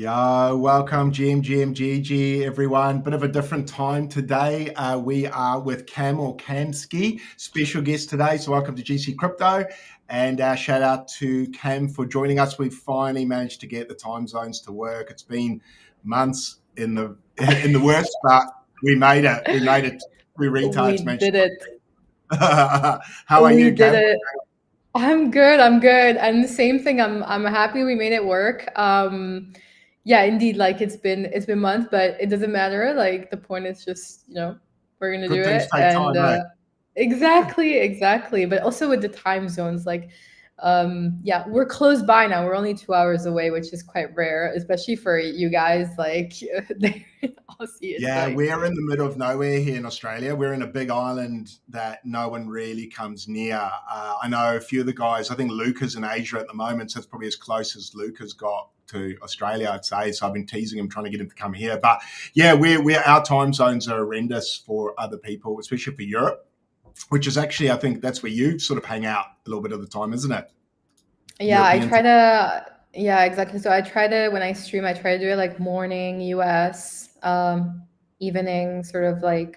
Yo, welcome, GG, everyone. Bit of a different time today. We are with Cam or Kamski, special guest today. So, welcome to GC Crypto, and shout out to Cam for joining us. We finally managed to get the time zones to work. It's been months in the works, but we made it. We made it. We retards We managed. did it. How are We you, did Cam? it. I'm good. I'm good. And the same thing. I'm happy we made it work. Yeah, indeed. Like it's been months, but it doesn't matter. Like the point is just we're gonna do Good things it. take And time, right? exactly. But also with the time zones, like yeah, we're close by now. We're only 2 hours away, which is quite rare, especially for you guys. Like there in Aussie, it's Yeah, like we're in the middle of nowhere here in Australia. We're in a big island that no one really comes near. I know a few of the guys. I think Luca's in Asia at the moment, so it's probably as close as Luca's got to Australia, I'd say. So I've been teasing him, trying to get him to come here. But yeah, we're our time zones are horrendous for other people, especially for Europe, which is actually, I think that's where you sort of hang out a little bit of the time, isn't it? Yeah, I European try time. to, yeah, exactly. So I try to, when I stream, I try to do it like morning US, evening, sort of like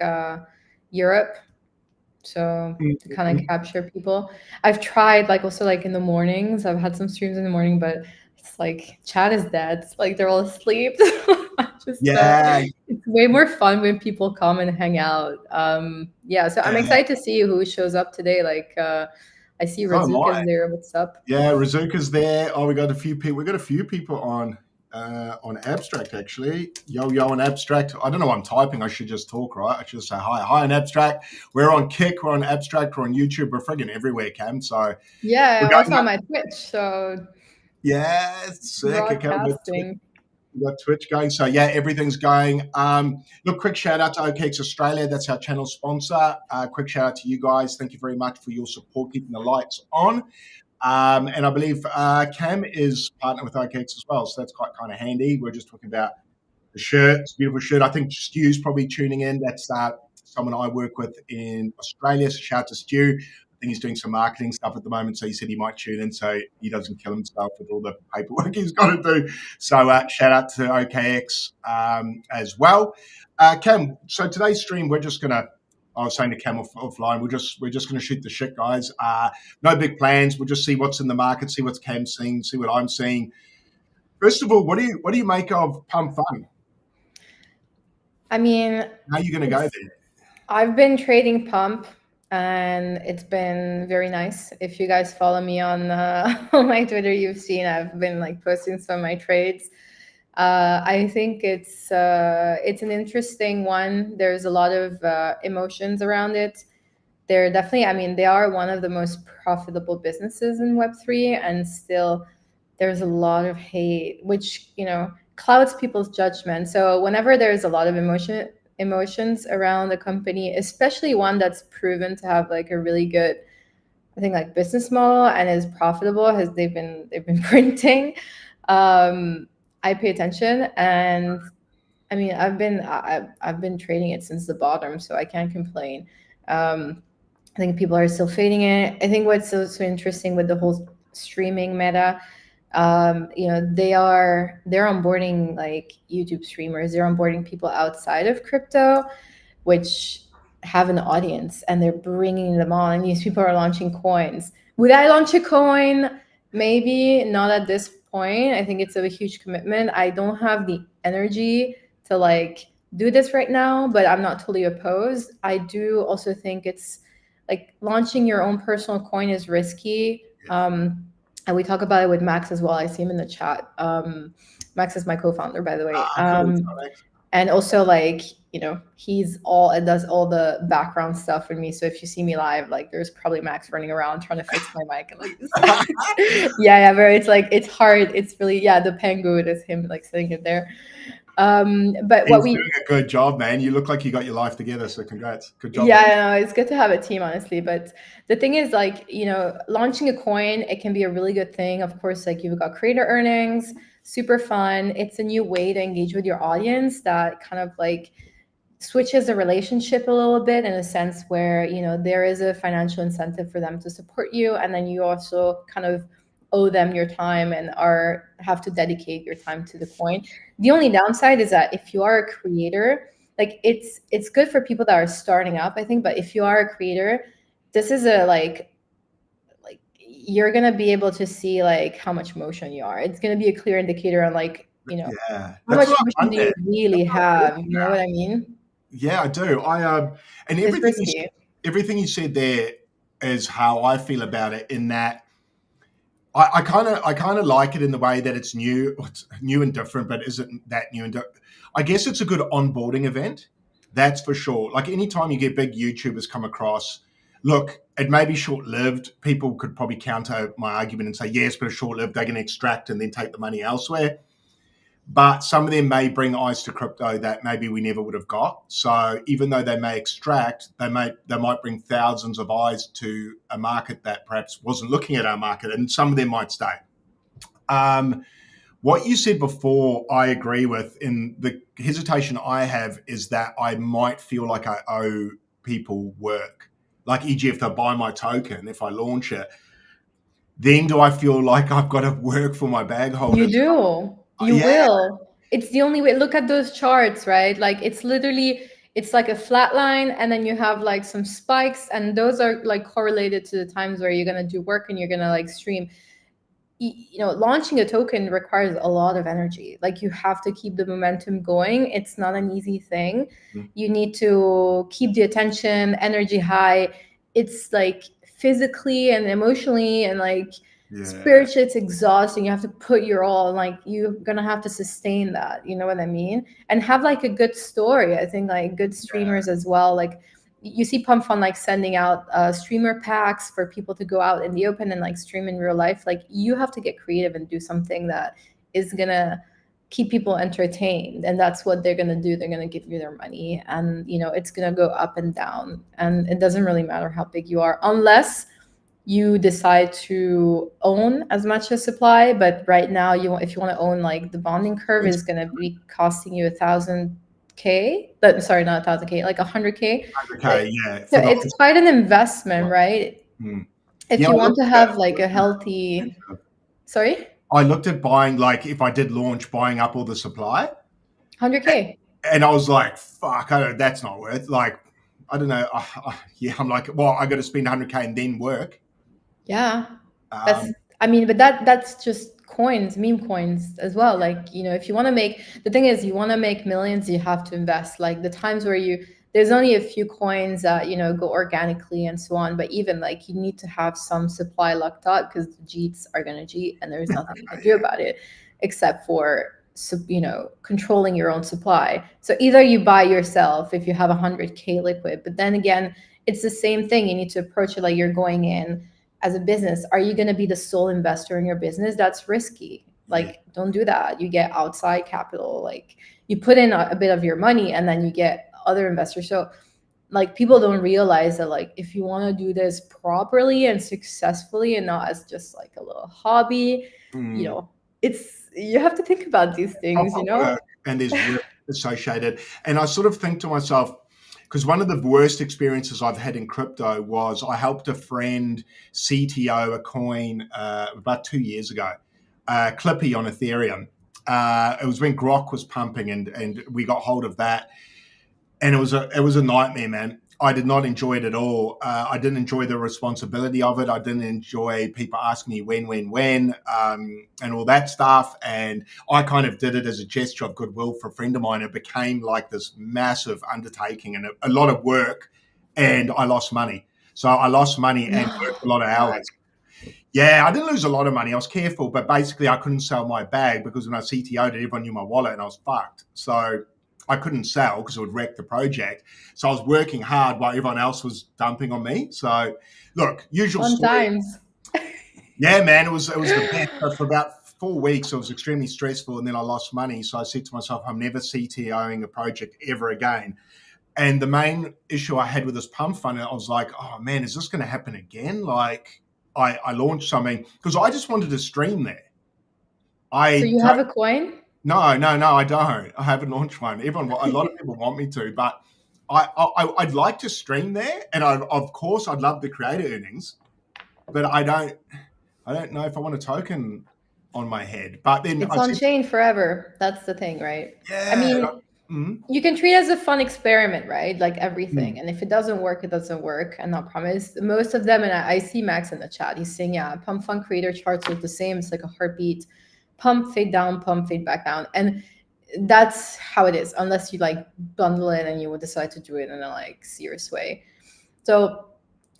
Europe. So to kind of capture people. I've tried like also like in the mornings. I've had some streams in the morning, but it's like chat is dead. It's like they're all asleep. I just Yeah, it's way more fun when people come and hang out. Yeah, so I'm yeah. excited to see who shows up today. Like I see So am Razuka's I. there. What's up? Yeah, Razuka's there. Oh, we got a few people. We got a few people on Abstract actually. Yo on Abstract. I don't know what I'm typing. I should just talk, right? I should say hi on Abstract. We're on Kick. We're on Abstract. We're on YouTube. We're friggin' everywhere, Cam. So we're Yeah, going also on up. my Twitch, so Yeah, it's sick. Okay, broadcasting. we got Twitch going. So yeah, everything's going. Look, quick shout out to OKX Australia. That's our channel sponsor. Quick shout out to you guys. Thank you very much for your support, keeping the lights on. And I believe Cam is partnered with OKX as well, so that's quite kind of handy. We're just talking about the shirt, it's a beautiful shirt. I think Stu's probably tuning in. That's someone I work with in Australia. So shout out to Stu. I think he's doing some marketing stuff at the moment, so he said he might tune in so he doesn't kill himself with all the paperwork he's got to do. So shout out to OKX as well. Cam, so today's stream, we're just gonna. I was saying to Cam offline, we're just going to shoot the shit, guys. No big plans. We'll just see what's in the market, see what's Cam's seeing, see what I'm seeing. First of all, what do you make of Pump Fun? I mean, How are you going to go it's there? I've been trading pump and it's been very nice. If you guys follow me on on my Twitter, you've seen I've been like posting some of my trades. I think it's an interesting one. There's a lot of emotions around it. They're definitely, I mean, they are one of the most profitable businesses in Web3, and still there's a lot of hate, which, clouds people's judgment. So whenever there's a lot of emotions around a company, especially one that's proven to have like a really good, I think, like business model and is profitable, as they've been printing, I pay attention. And I mean, I've been trading it since the bottom, so I can't complain. I think people are still fading it. I think what's so interesting with the whole streaming meta, they're onboarding like YouTube streamers. They're onboarding people outside of crypto, which have an audience, and they're bringing them on. And these people are launching coins. Would I launch a coin? Maybe not at this point. I think it's a huge commitment. I don't have the energy to like do this right now, but I'm not totally opposed. I do also think it's like launching your own personal coin is risky. And we talk about it with Max as well. I see him in the chat. Max is my co-founder, by the way. Cool. And also like, he's all it does all the background stuff for me. So if you see me live, like there's probably Max running around trying to fix my mic and like yeah, but it's like it's hard. It's really, yeah, the penguin is him like sitting in there. But He's what doing we a good job, man. You look like you got your life together, so congrats. Good job. Yeah, no, it's good to have a team, honestly. But the thing is, like, launching a coin, it can be a really good thing. Of course, like you've got creator earnings, super fun. It's a new way to engage with your audience that kind of like switches the relationship a little bit in a sense where, there is a financial incentive for them to support you. And then you also kind of owe them your time and are have to dedicate your time to the coin. The only downside is that if you are a creator, like it's good for people that are starting up, I think, but if you are a creator, this is a like you're gonna be able to see like how much motion you are. It's gonna be a clear indicator on like, Yeah, how that's much what I motion do you wondered. really have? You know what I mean? Yeah, I do. And It's risky. everything you said there is how I feel about it. In that, I kind of like it in the way that it's new and different, but isn't that new and I guess it's a good onboarding event. That's for sure. Like anytime you get big YouTubers come across, look, it may be short lived. People could probably counter my argument and say yes, but it's short lived. They can extract and then take the money elsewhere. But some of them may bring eyes to crypto that maybe we never would have got. So even though they may extract, they might bring thousands of eyes to a market that perhaps wasn't looking at our market, and some of them might stay. Um, what you said before, I agree with. In the hesitation I have is that I might feel like I owe people work. Like, e.g., if they buy my token, if I launch it, then do I feel like I've got to work for my bag You holders? do. You Yeah, will. It's the only way. Look at those charts, right? Like it's literally it's like a flat line and then you have like some spikes and those are like correlated to the times where you're going to do work and you're going to like stream. Launching a token requires a lot of energy. Like you have to keep the momentum going. It's not an easy thing. You need to keep the attention, energy high. It's like physically and emotionally and like yeah, spiritually it's exhausting. You have to put your all, like you're gonna have to sustain that, you know what I mean, and have like a good story. I think like good streamers as well, like you see Pump Fun like sending out streamer packs for people to go out in the open and like stream in real life. Like you have to get creative and do something that is gonna keep people entertained, and that's what they're gonna do. They're gonna give you their money, and it's gonna go up and down, and it doesn't really matter how big you are unless you decide to own as much as supply. But right now, if you want to own, like the bonding curve is going to be costing you 1,000K. But sorry, not 1,000K, like 100K. okay, yeah, So for the it's quite an investment, right? hmm. If Yeah, you I want looked to at have like a healthy, it. sorry, I looked at buying, like, if I did launch, buying up all the supply, 100K. and I was like, "Fuck, that's not worth." Like, I don't know. Yeah, I'm like, well, I got to spend 100K and then work. Yeah. That's Um, I mean, but that's just coins, meme coins as well. Like, if you want to make the thing is you want to make millions, you have to invest. Like the times where there's only a few coins that, go organically and so on. But even like you need to have some supply locked up because the Jeets are gonna Jeet and there's nothing you can do about it except for controlling your own supply. So either you buy yourself if you have 100K liquid, but then again, it's the same thing. You need to approach it like you're going in as a business. Are you going to be the sole investor in your business? That's risky. yeah, Like don't do that. You get outside capital. Like you put in a bit of your money and then you get other investors. So like people don't realize that like if you want to do this properly and successfully and not as just like a little hobby, mm, you have to think about these things, proper work, and there's risk associated. And I sort of think to myself, because one of the worst experiences I've had in crypto was I helped a friend CTO a coin about 2 years ago, Clippy on Ethereum. It was when Grok was pumping, and we got hold of that, and it was a nightmare, man. I did not enjoy it at all. I didn't enjoy the responsibility of it. I didn't enjoy people asking me when, and all that stuff. And I kind of did it as a gesture of goodwill for a friend of mine. It became like this massive undertaking and a lot of work, and I lost money. So I lost money and No, worked a lot of God. hours. Yeah, I didn't lose a lot of money. I was careful, but basically I couldn't sell my bag because when I CTO'd it, everyone knew my wallet and I was fucked. So I couldn't sell because it would wreck the project. So I was working hard while everyone else was dumping on me. So look, usual Fun story. times. Yeah, man, it was the best. But for about 4 weeks, it was extremely stressful, and then I lost money. So I said to myself, I'm never CTOing a project ever again. And the main issue I had with this pump fund, I was like, oh man, is this going to happen again? Like, I launched something because I just wanted to stream there. So I you don't, have a coin? no, I don't. I haven't launched one. A lot of people want me to, but I'd like to stream there, and of course, I'd love the creator earnings, but I don't. I don't know if I want a token on my head. But then It's I on said, chain forever. That's the thing, right? I yeah, mean, mm, you can treat it as a fun experiment, right? Like mm, everything. And if it doesn't work, it doesn't work. And not promise. Most of them, and I see Max in the chat, he's saying, yeah, pump fund creator charts look the same. It's like a heartbeat. Pump, fade down, pump, fade back down. And that's how it is, unless you like bundle it and you would decide to do it in a like serious way. So,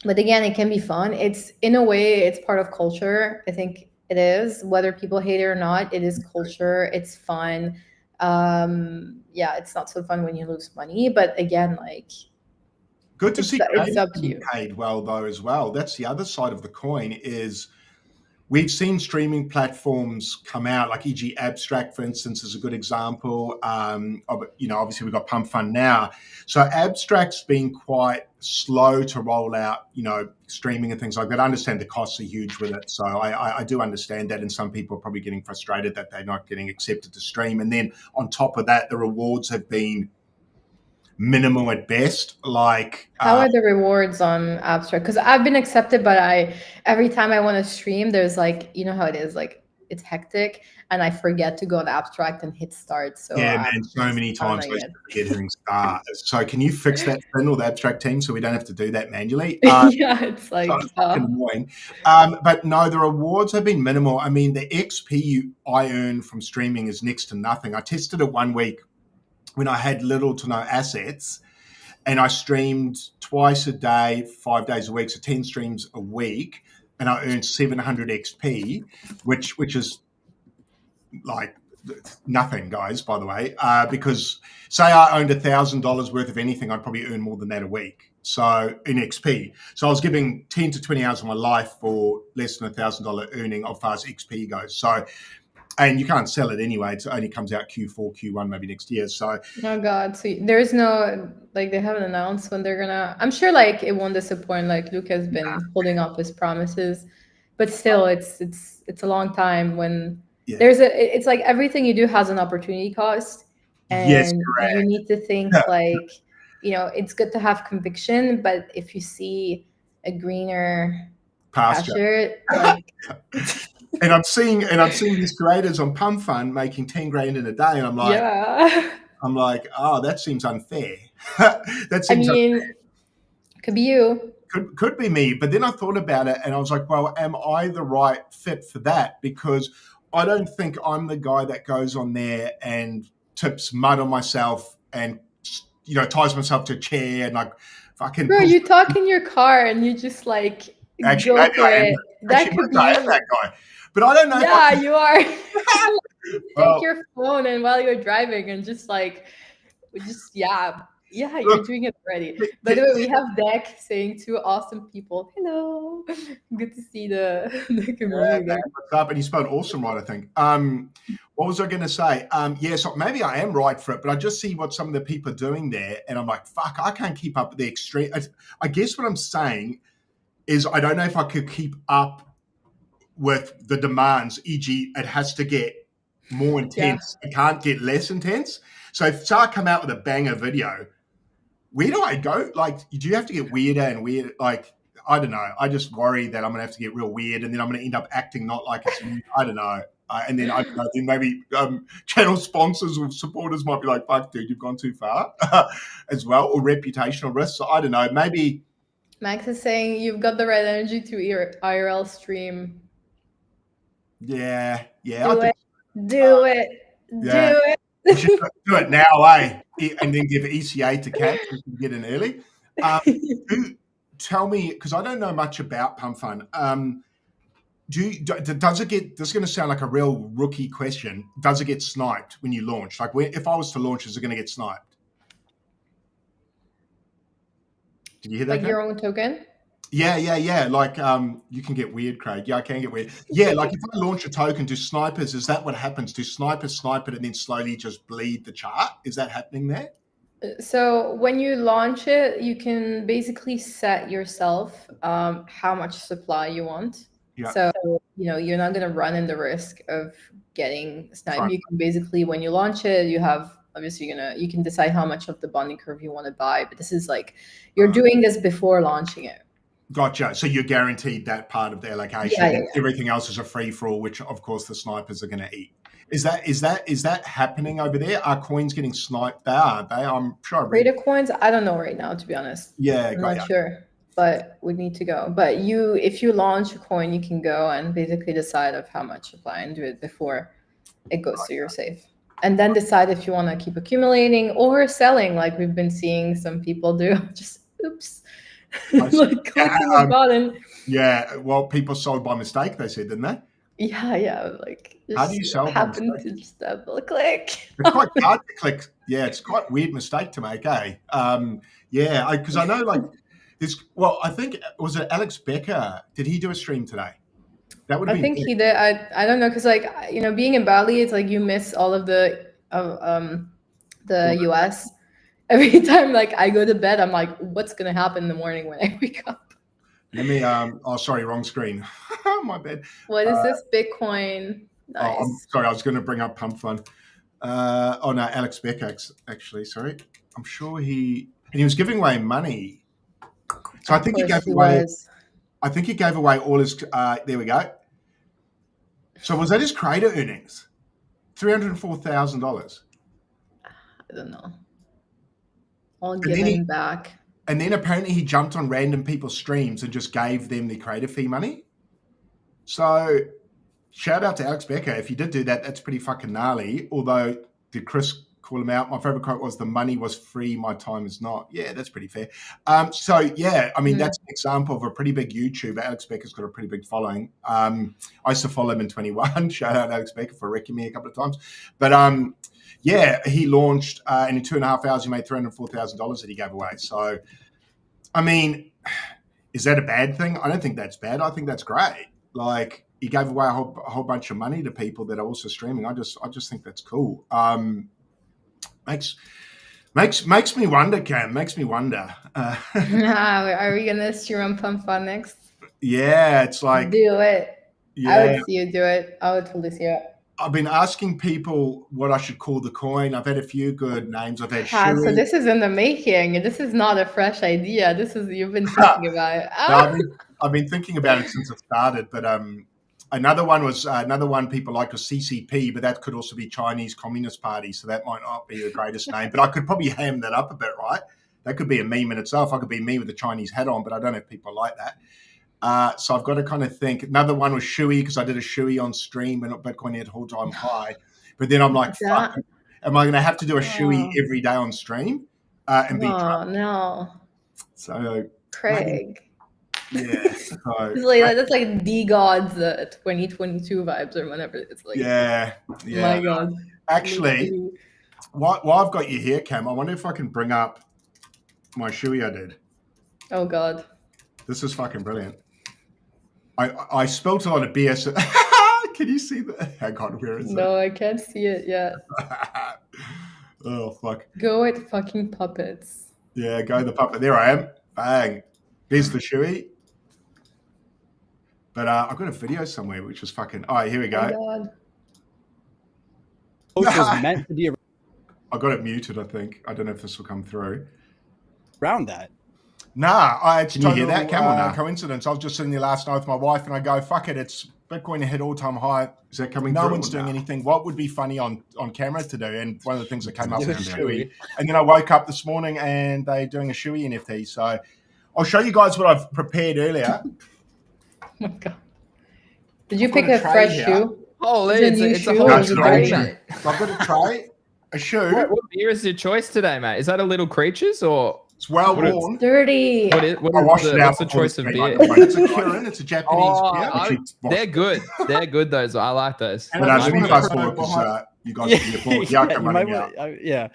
but again, it can be fun. It's in a way, it's part of culture. I think it is, whether people hate it or not. It is culture. It's fun. Yeah, it's not so fun when you lose money, but again, like good to see it's creators up to being you. paid well though as well. That's the other side of the coin is we've seen streaming platforms come out, like e.g. Abstract, for instance, is a good example. Obviously we've got Pump Fund now. So Abstract's been quite slow to roll out, streaming and things like that. I understand the costs are huge with it. So I do understand that. And some people are probably getting frustrated that they're not getting accepted to stream. And then on top of that, the rewards have been minimal at best. Like, How are the rewards on Abstract? Because I've been accepted, but I every time I want to stream, there's like you know how it is, like it's hectic, and I forget to go to Abstract and hit start. So yeah, I'm man, so just many times I funneling used it. to forget hitting start. So can you fix that thing or the abstract team so we don't have to do that manually? Yeah, it's So like fucking annoying. But no, the rewards have been minimal. I mean, the XP I earn from streaming is next to nothing. I tested it one week when I had little to no assets, and I streamed twice a day, 5 days a week, so 10 streams a week, and I earned 700 XP, which is like nothing, guys, by the way, because say I owned $1,000 worth of anything, I'd probably earn more than that a week. So in XP, so I was giving 10 to 20 hours of my life for less than $1,000 earning as far as XP goes. So, and you can't sell it anyway. It only comes out Q4, Q1, maybe next year. So oh god, so there's no like they haven't announced when they're gonna. I'm sure like it won't disappoint. Like Luke has been holding up his promises, but still, it's a long time when yeah, there's a. It's like everything you do has an opportunity cost, yes, and you correct. need to think like it's good to have conviction, but if you see a greener Pasture. pasture, like And I'm seeing these creators on Pump Fund making 10 grand in a day, and yeah. I'm like, oh, that seems unfair. That I seems mean, could be you. could be me. But then I thought about it and I was like, well, am I the right fit for that? Because I don't think I'm the guy that goes on there and tips mud on myself and ties myself to a chair and like fucking Bro, pulls. you talk in your car and you just like Actually, go maybe for I am. it. Actually, That could be maybe I am that you. guy. But I don't know if I Yeah, could. you are. You take Well, your phone and while you're driving and just like just yeah, you're look, doing it already. t- By the t- way, we have Deck saying two awesome people. Hello. Good to see the yeah, community man, there. what's up? And you spelled awesome right, I think. What was I going to say? So maybe I am right for it, but I just see what some of the people are doing there, and I'm like, fuck, I can't keep up with the extreme. I guess what I'm saying is I don't know if I could keep up with the demands, e.g., it has to get more Yeah. intense. It can't get less intense. So if I come out with a banger video, where do I go? Like, do you have to get weirder and weird? Like, I don't know. I just worry that I'm going to have to get real weird and then I'm going to end up acting not like it's me. I don't know. And then I don't know, then maybe channel sponsors or supporters might be like, fuck, dude, you've gone too far as well, or reputational risks. So I don't know. Maybe. Max is saying you've got the right energy to your IRL stream. Yeah. Yeah. I Do think, it. Do it. yeah. Do it. We should do it now, eh? And then give ECA to Cat so we can get in early. Tell me, because I don't know much about Pump Fun. Does it get? This is going to sound like a real rookie question. Does it get sniped when you launch? Like, if I was to launch, is it going to get sniped? Did you hear that? Like Kat? your own token? Yeah. Like, you can get weird, Craig. Yeah, I can get weird. Yeah, like if I launch a token, do snipers? Is that what happens? Do snipers snipe it and then slowly just bleed the chart? Is that happening there? So when you launch it, you can basically set yourself how much supply you want. Yeah. So you're not going to run in the risk of getting sniped. Fine. You can basically, when you launch it, you have obviously you can decide how much of the bonding curve you want to buy. But this is like you're doing this before launching it. Gotcha. So you're guaranteed that part of the allocation. Yeah. Everything else is a free for all, which of course the snipers are going to eat. Is that happening over there? Are coins getting sniped there? Are they? I'm sure. Raider coins, I don't know right now, to be honest. Yeah, I'm not sure, but we need to go. But if you launch a coin, you can go and basically decide of how much to apply and do it before it goes to your safe. And then decide if you want to keep accumulating or selling, like we've been seeing some people do. Just oops, like clicking a button. Yeah, well, people sold by mistake. They said, didn't they? Yeah. Like, how do you sell? Happened to just double click. It's quite hard to click. Yeah, it's quite a weird mistake to make, eh? Yeah, because I know like this. Well, I think was it Alex Becker? Did he do a stream today? That would. I think he did. I don't know, because like being in Bali, it's like you miss all of the US. Every time like I go to bed, I'm like, what's gonna happen in the morning when I wake up? Let me. Oh, sorry, wrong screen. My bad. What is this Bitcoin? Nice. Oh, I'm sorry. I was going to bring up Pump Fund. Oh no, Alex Becker. Actually, sorry. I'm sure he was giving away money. So I think he gave away. I think he gave away all his. There we go. So was that his creator earnings? $304,000. I don't know. All given back. And then apparently he jumped on random people's streams and just gave them the creator fee money. So shout out to Alex Becker. If you did do that, that's pretty fucking gnarly. Although, did Chris call him out? My favorite quote was, "The money was free, my time is not." Yeah, that's pretty fair. So yeah, I mean, that's an example of a pretty big YouTuber. Alex Becker's got a pretty big following. I used to follow him in 21. Shout out Alex Becker for wrecking me a couple of times. But yeah, he launched, and in 2.5 hours, he made $304,000 that he gave away. So, I mean, is that a bad thing? I don't think that's bad. I think that's great. Like, he gave away a whole bunch of money to people that are also streaming. I just think that's cool. Makes me wonder, Cam. Makes me wonder. Are we gonna stream on Pump Fun next? Yeah, it's like, do it. Yeah. I would see you do it. I would totally see it. I've been asking people what I should call the coin. I've had a few good names. I've had so this is in the making. This is not a fresh idea. This is you've been thinking about it. No, I've been thinking about it since it started. But another one people like was CCP, but that could also be Chinese Communist Party. So that might not be the greatest name. But I could probably ham that up a bit, right? That could be a meme in itself. I could be me with a Chinese hat on, but I don't know if people like that. So I've got to kind of think. Another one was Shui, because I did a Shui on stream and Bitcoin hit all-time high. But then I'm like, fuck, am I going to have to do a Shui every day on stream and be Trump? No. So Craig. Yeah. So, that's like the gods 2022 vibes or whatever. It's like, yeah. My God. Actually, while I've got you here, Cam, I wonder if I can bring up my Shui I did. Oh God. This is fucking brilliant. I spilled a lot of beer. So can you see that? Hang on, where is it? No, I can't see it yet. Oh, fuck. Go with fucking puppets. Yeah, go the puppet. There I am. Bang. There's the Shui. But I've got a video somewhere which is fucking... Oh, here we go. Oh, God. Which was meant to be I got it muted, I think. I don't know if this will come through. Around that. Nah, it's Can you hear that, Cam, or nah? Coincidence. I was just sitting there last night with my wife and I go, fuck it, it's Bitcoin hit all-time high. Is that coming through? No one's doing anything. What would be funny on camera to do? And one of the things that came up was Shui. And then I woke up this morning and they're doing a Shui NFT. So I'll show you guys what I've prepared earlier. Oh my God. Did you pick a fresh shoe? Holy, it's a whole tray, mate. So I've got a tray, a shoe. What beer is your choice today, mate? Is that a Little Creatures or... It's well worn. Dirty. What's the choice of beer? It's a Kirin. It's a Japanese beer. They're good. They're good, those. I like those. But I think fast forward because you guys can get bored. Yeah, come running out. Yeah,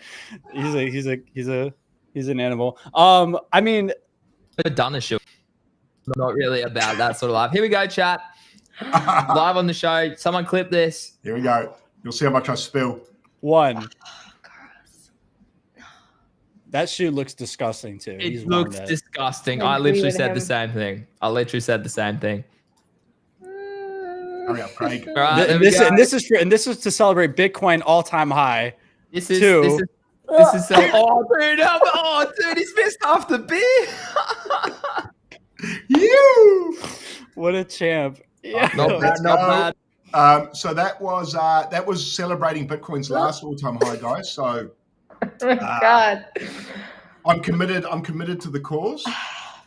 he's an animal. I mean, I've done a show. Not really about that sort of life. Here we go, chat. Live on the show. Someone clip this. Here we go. You'll see how much I spill. One. That shoe looks disgusting too. It looks disgusting. I literally said the same thing. Hurry up, Craig. All right, and this is to celebrate Bitcoin all-time high. This is so. Oh, dude! He's missed half the beer. Yeah. What a champ. Yeah. Not bad, Let's not go. bad. So that was celebrating Bitcoin's last all-time high, guys. So Oh my God. I'm committed to the cause.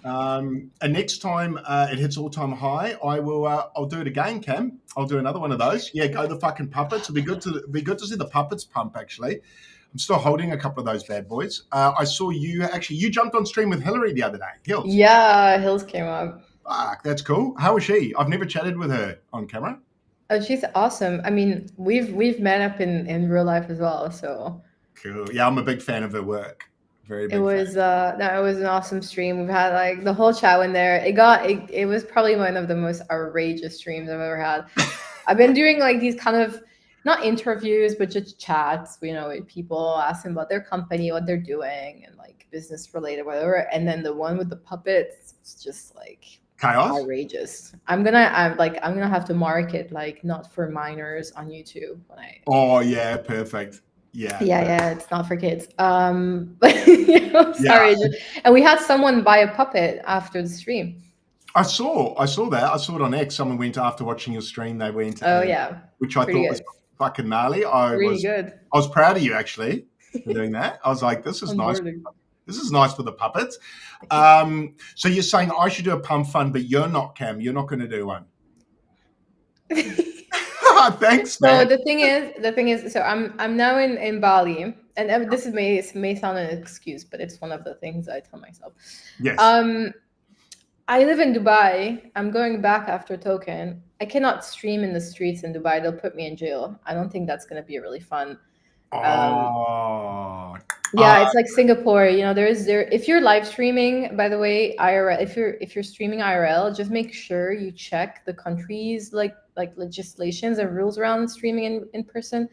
And next time it hits all-time high, I'll do it again, Cam. I'll do another one of those. Yeah, go the fucking puppets. It'll be good to see the puppets pump. Actually, I'm still holding a couple of those bad boys. I saw you jumped on stream with Hillary the other day. Hills. Yeah, Hills came up. Fuck, that's cool. How was she? I've never chatted with her on camera. Oh, she's awesome. I mean, we've met up in real life as well. So Cool. Yeah, I'm a big fan of her work. Very big it was fan. no, it was an awesome stream. We've had like the whole chat in there. It was probably one of the most outrageous streams I've ever had. I've been doing like these kind of not interviews, but just chats, with people asking about their company, what they're doing, and like business related, whatever. And then the one with the puppets, it's just like Chaos. outrageous. I'm gonna have to mark it like not for minors on YouTube when I. Oh yeah, perfect. Yeah. Yeah, it's not for kids. But sorry. And we had someone buy a puppet after the stream. I saw that. I saw it on X. Someone went after watching your stream. They went. Oh yeah. Which I Pretty thought was good. fucking gnarly. Really good. I was proud of you actually for doing that. I was like, this is nice. Onboarding. This is nice for the puppets. So you're saying I should do a pump fund, but you're not, Cam. You're not going to do one. Thanks, man. So the thing is, so I'm now in Bali, and this may sound an excuse, but it's one of the things I tell myself. Yes. I live in Dubai. I'm going back after token. I cannot stream in the streets in Dubai. They'll put me in jail. I don't think that's going to be really fun. It's like Singapore. If you're live streaming, by the way, IRL. If you're streaming IRL, just make sure you check the country's like legislations and rules around streaming in person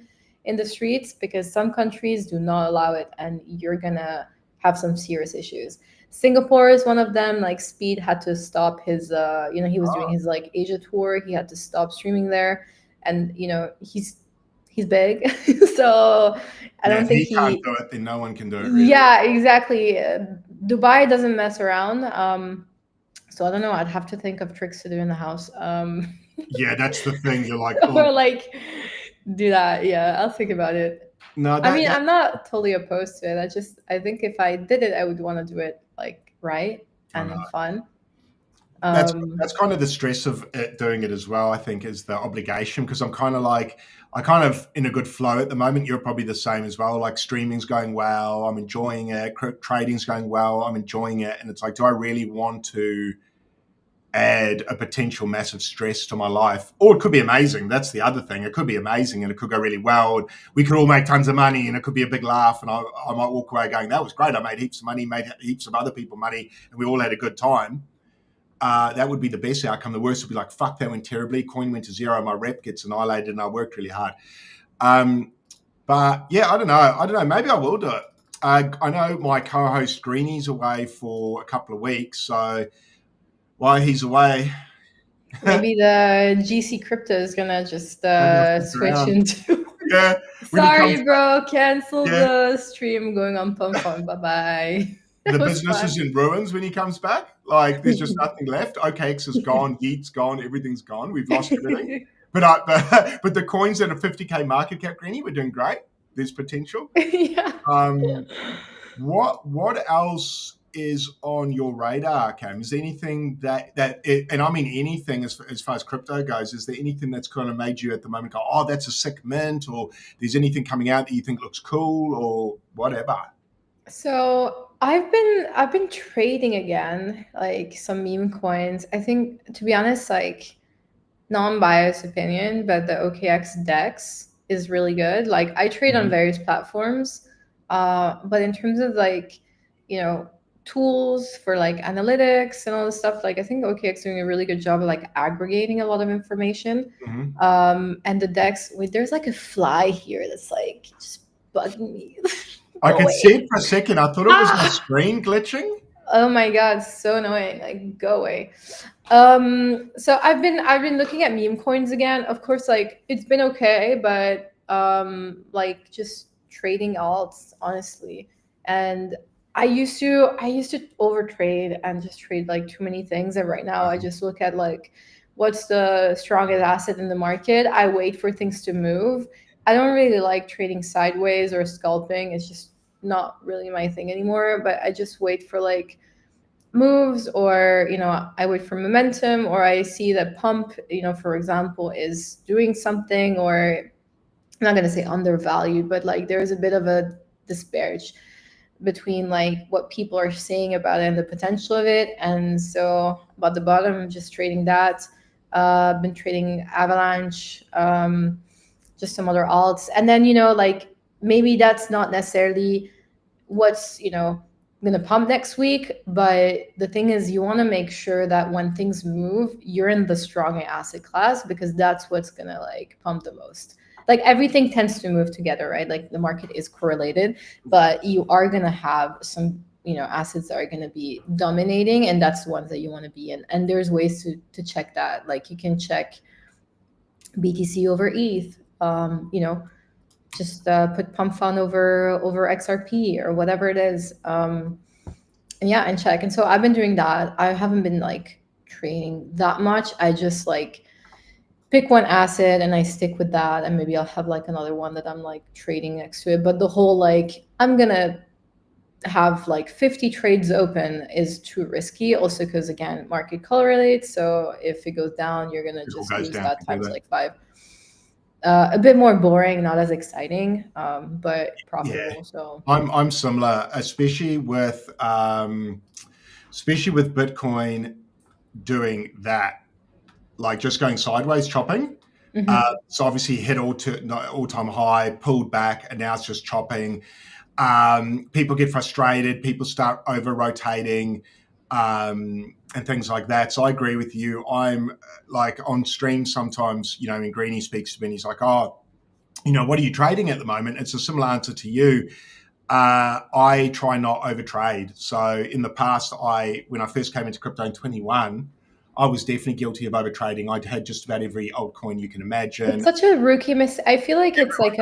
in the streets, because some countries do not allow it, and you're gonna have some serious issues. Singapore is one of them. Like Speed had to stop his he was doing his like Asia tour. He had to stop streaming there, and he's big. So I don't think he can't do it, then no one can do it. Really. Yeah, exactly. Dubai doesn't mess around. So I don't know. I'd have to think of tricks to do in the house. Yeah, that's the thing. You're like, or like do that. Yeah, I'll think about it. No, I'm not totally opposed to it. I think if I did it, I would want to do it like right and fun. That's kind of the stress of doing it as well, I think, is the obligation, because I'm kind of in a good flow at the moment. You're probably the same as well. Like streaming's going well. I'm enjoying it. Trading's going well. I'm enjoying it. And it's like, do I really want to add a potential massive stress to my life? Or it could be amazing. That's the other thing. It could be amazing and it could go really well. We could all make tons of money and it could be a big laugh. And I might walk away going, that was great. I made heaps of money, made heaps of other people money, and we all had a good time. That would be the best outcome. The worst would be like, fuck, that went terribly. Coin went to zero. My rep gets annihilated and I worked really hard. But yeah, I don't know. Maybe I will do it. I know my co-host Greeny's away for a couple of weeks. So while he's away, maybe the GC crypto is going to just switch into... Yeah. Sorry, bro. Cancel the stream going on Pump Fun. Bye-bye. The business is in ruins when he comes back. Like, there's just nothing left. OKX is gone. Yeet's gone. Everything's gone. We've lost everything. But the coins at a 50K market cap, Greeny, we're doing great. There's potential. Yeah. What else is on your radar, Cam? Is there anything and I mean anything as far as crypto goes, is there anything that's kind of made you at the moment go, oh, that's a sick mint, or there's anything coming out that you think looks cool or whatever? So I've been trading again, like some meme coins. I think, to be honest, like non-biased opinion, but the OKX DEX is really good. Like I trade on various platforms, but in terms of like, tools for like analytics and all this stuff, like I think OKX is doing a really good job of like aggregating a lot of information. And the DEX, there's like a fly here that's like just bugging me. I could see it for a second. I thought it was my screen glitching. Oh my god, so annoying! Like, go away. So I've been looking at meme coins again. Of course, like it's been okay, but like just trading alts, honestly. And I used to overtrade and just trade like too many things, and right now I just look at like what's the strongest asset in the market. I wait for things to move. I don't really like trading sideways or scalping. It's just not really my thing anymore, but I just wait for like moves, or I wait for momentum, or I see that pump, for example, is doing something, or I'm not going to say undervalued, but like there's a bit of a disparage between like what people are saying about it and the potential of it. And so about the bottom, I'm just trading that. Been trading Avalanche, just some other alts, and then like maybe that's not necessarily what's going to pump next week, but the thing is you want to make sure that when things move, you're in the stronger asset class, because that's what's going to like pump the most. Like everything tends to move together, right? Like the market is correlated, but you are going to have some assets that are going to be dominating, and that's the ones that you want to be in. And there's ways to check that. Like you can check BTC over ETH, just put pump fund over XRP or whatever it is, and check. And so I've been doing that. I haven't been like trading that much. I just like pick one asset and I stick with that, and maybe I'll have like another one that I'm like trading next to it. But the whole like I'm gonna have like 50 trades open is too risky, also because again market correlates, so if it goes down you're gonna just lose that times like 5. A bit more boring, not as exciting, but profitable. Yeah. So I'm similar, especially with Bitcoin doing that, like just going sideways, chopping. So obviously hit all-time high, pulled back, and now it's just chopping. People get frustrated. People start over-rotating and things like that. So I agree with you. I'm like on stream sometimes, and Greeny speaks to me and he's like, oh, what are you trading at the moment? It's a similar answer to you. I try not overtrade. So in the past, when I first came into crypto in 21, I was definitely guilty of overtrading. I had just about every altcoin you can imagine. It's such a rookie mistake. I feel like it's like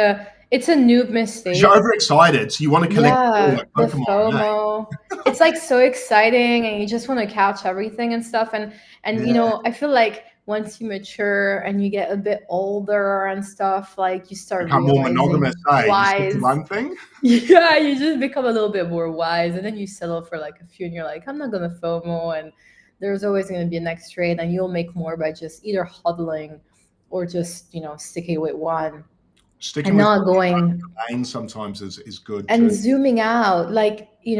it's a noob mistake. You're overexcited, so you want to collect the Pokemon, FOMO. It's like so exciting, and you just want to catch everything and stuff. And I feel like once you mature and you get a bit older and stuff, like you start become more monogamous. Wise. One thing. Yeah, you just become a little bit more wise, and then you settle for like a few, and you're like, I'm not gonna FOMO, and there's always going to be a next trade, and you'll make more by just either hodling or just sticking with one. Sticking and with not going sometimes is good and too. Zooming out, like in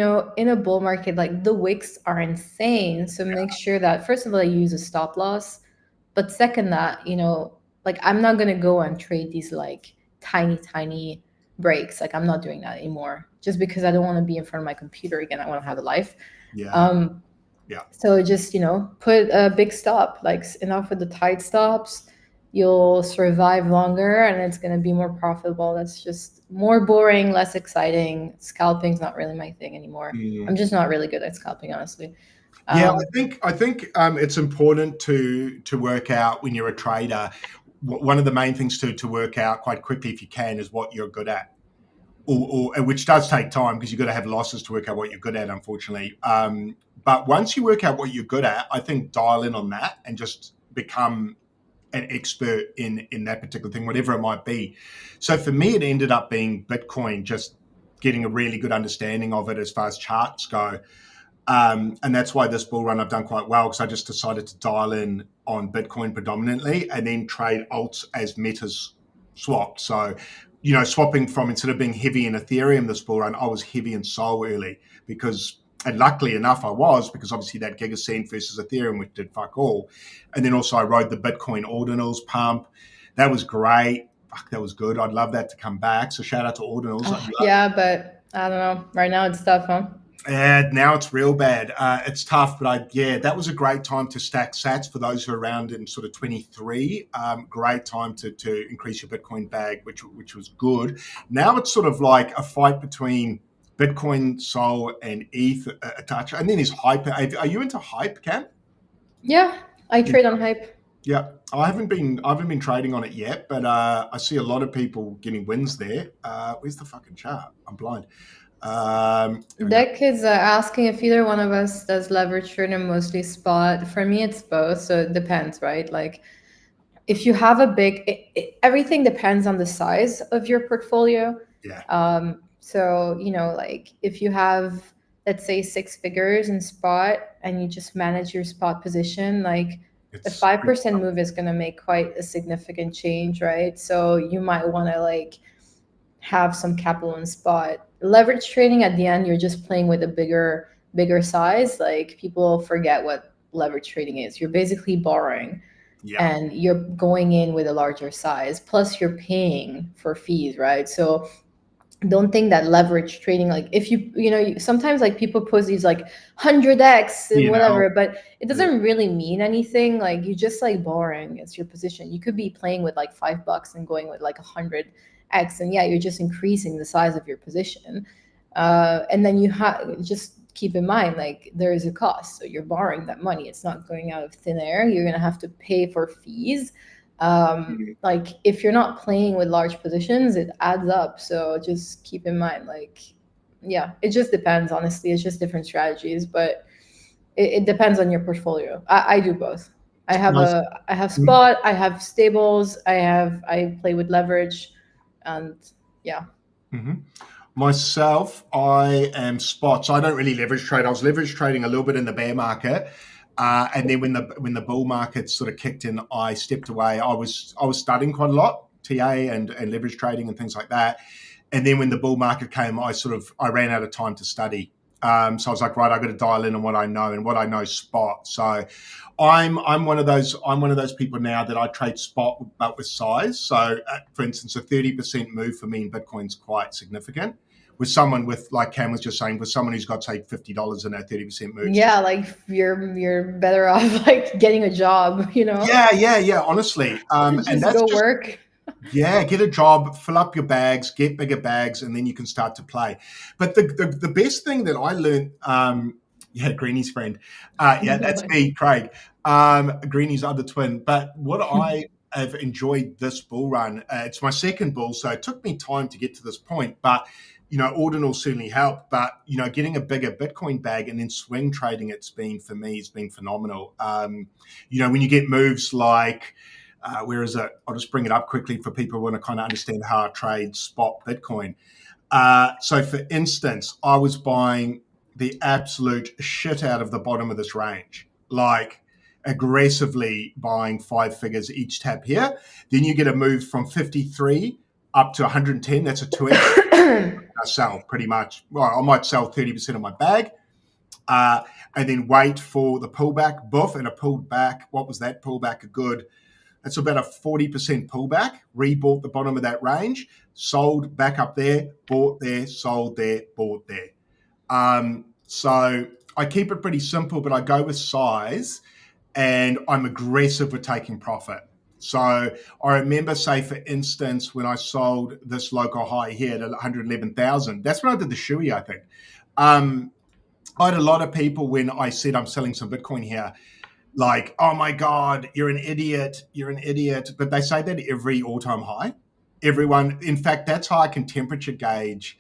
a bull market, like the wicks are insane. So make sure that first of all you use a stop loss, but second that like I'm not going to go and trade these like tiny breaks. Like I'm not doing that anymore, just because I don't want to be in front of my computer again. I want to have a life. So just put a big stop, like enough with the tight stops. You'll survive longer, and it's going to be more profitable. That's just more boring, less exciting. Scalping's not really my thing anymore. I'm just not really good at scalping, honestly. I think it's important to work out when you're a trader. One of the main things to work out quite quickly, if you can, is what you're good at. Or which does take time, because you've got to have losses to work out what you're good at, unfortunately. But once you work out what you're good at, I think dial in on that and just become an expert in that particular thing, whatever it might be. So for me, it ended up being Bitcoin, just getting a really good understanding of it as far as charts go. And that's why this bull run I've done quite well, because I just decided to dial in on Bitcoin predominantly and then trade alts as metas swapped. So swapping from, instead of being heavy in Ethereum this bull run, I was heavy in Sol early, and luckily enough I was, because obviously that gigacent versus Ethereum, which did fuck all. And then also I rode the Bitcoin ordinals pump. That was great. Fuck, that was good. I'd love that to come back. So shout out to ordinals. But I don't know. Right now it's tough, huh? Now it's real bad. It's tough, but that was a great time to stack sats for those who are around in sort of 23. Great time to increase your Bitcoin bag, which was good. Now it's sort of like a fight between Bitcoin, Sol, and ETH a touch, and then there's Hype. Are you into Hype, Cam? Yeah, I trade on Hype. Yeah, I haven't been trading on it yet, but I see a lot of people getting wins there. Where's the fucking chart? I'm blind. Deck is asking if either one of us does leverage trade and mostly spot. For me, it's both, so it depends, right? Like, if you have a big, everything depends on the size of your portfolio. Yeah. So, like if you have, let's say, 6 figures in spot and you just manage your spot position, like the 5% move is going to make quite a significant change, right? So you might want to like have some capital in spot. Leverage trading, at the end, you're just playing with a bigger size. Like, people forget what leverage trading is. You're basically borrowing. Yeah. And you're going in with a larger size, plus you're paying for fees, right? So don't think that leverage trading, like if sometimes like people post these like 100x and whatever, but it doesn't really mean anything. Like, you just like borrowing, it's your position. You could be playing with like $5 and going with like 100x, and yeah, you're just increasing the size of your position. And then you have, just keep in mind, like, there is a cost. So you're borrowing that money. It's not going out of thin air. You're going to have to pay for fees. Like, if you're not playing with large positions, it adds up. So just keep in mind, like, yeah, it just depends. Honestly, it's just different strategies, but it depends on your portfolio. I do both. I have spot, I have stables, I play with leverage, and yeah. Mm-hmm. Myself, I am spot. So I don't really leverage trade. I was leverage trading a little bit in the bear market. And then when the bull market sort of kicked in, I stepped away. I was studying quite a lot, TA and leverage trading and things like that. And then when the bull market came, I ran out of time to study. So I was like, right, I've got to dial in on what I know, and what I know is spot. So I'm one of those people now that I trade spot but with size. So for instance, a 30% move for me in Bitcoin is quite significant. With someone with, like Cam was just saying, with someone who's got, say, $50 in a 30% move. Yeah, like you're better off like getting a job, Yeah. Honestly, and that's go work. Yeah, get a job, fill up your bags, get bigger bags, and then you can start to play. But the best thing that I learned, Greenie's friend, that's me, Craig, Greenie's other twin. But what I have enjoyed this bull run, it's my second bull, so it took me time to get to this point, but ordinal certainly helped, but getting a bigger Bitcoin bag and then swing trading, it's been phenomenal. When you get moves like, where is it? I'll just bring it up quickly for people who want to kind of understand how I trade spot Bitcoin. So for instance, I was buying the absolute shit out of the bottom of this range, like aggressively buying 5 figures each tap here. Then you get a move from 53 up to 110. That's a 2x. I sell pretty much. Well, I might sell 30% of my bag. And then wait for the pullback, boof, and a pulled back. What was that pullback? That's about a 40% pullback. Rebought the bottom of that range, sold back up there, bought there, sold there, bought there. So I keep it pretty simple, but I go with size, and I'm aggressive with taking profit. So I remember, say, for instance, when I sold this local high here at 111,000, that's when I did the shoey, I think. I had a lot of people when I said I'm selling some Bitcoin here, like, oh my God, you're an idiot. But they say that every all-time high. Everyone, in fact, that's how I can temperature gauge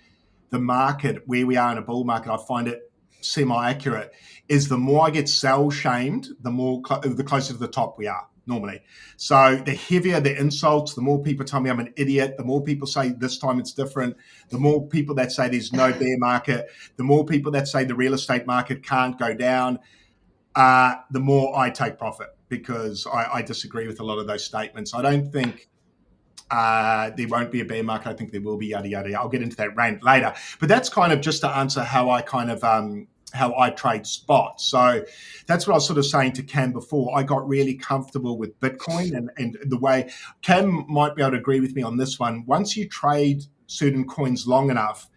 the market, where we are in a bull market. I find it semi-accurate, is the more I get sell shamed, the closer to the top we are normally. So the heavier the insults, the more people tell me I'm an idiot, the more people say this time it's different, the more people that say there's no bear market, the more people that say the real estate market can't go down, the more I take profit, because I disagree with a lot of those statements. I don't think there won't be a bear market. I think there will be, yada, yada. I'll get into that rant later. But that's kind of just to answer how I kind of how I trade spot. So that's what I was sort of saying to Cam before. I got really comfortable with Bitcoin and the way Cam might be able to agree with me on this one. Once you trade certain coins long enough,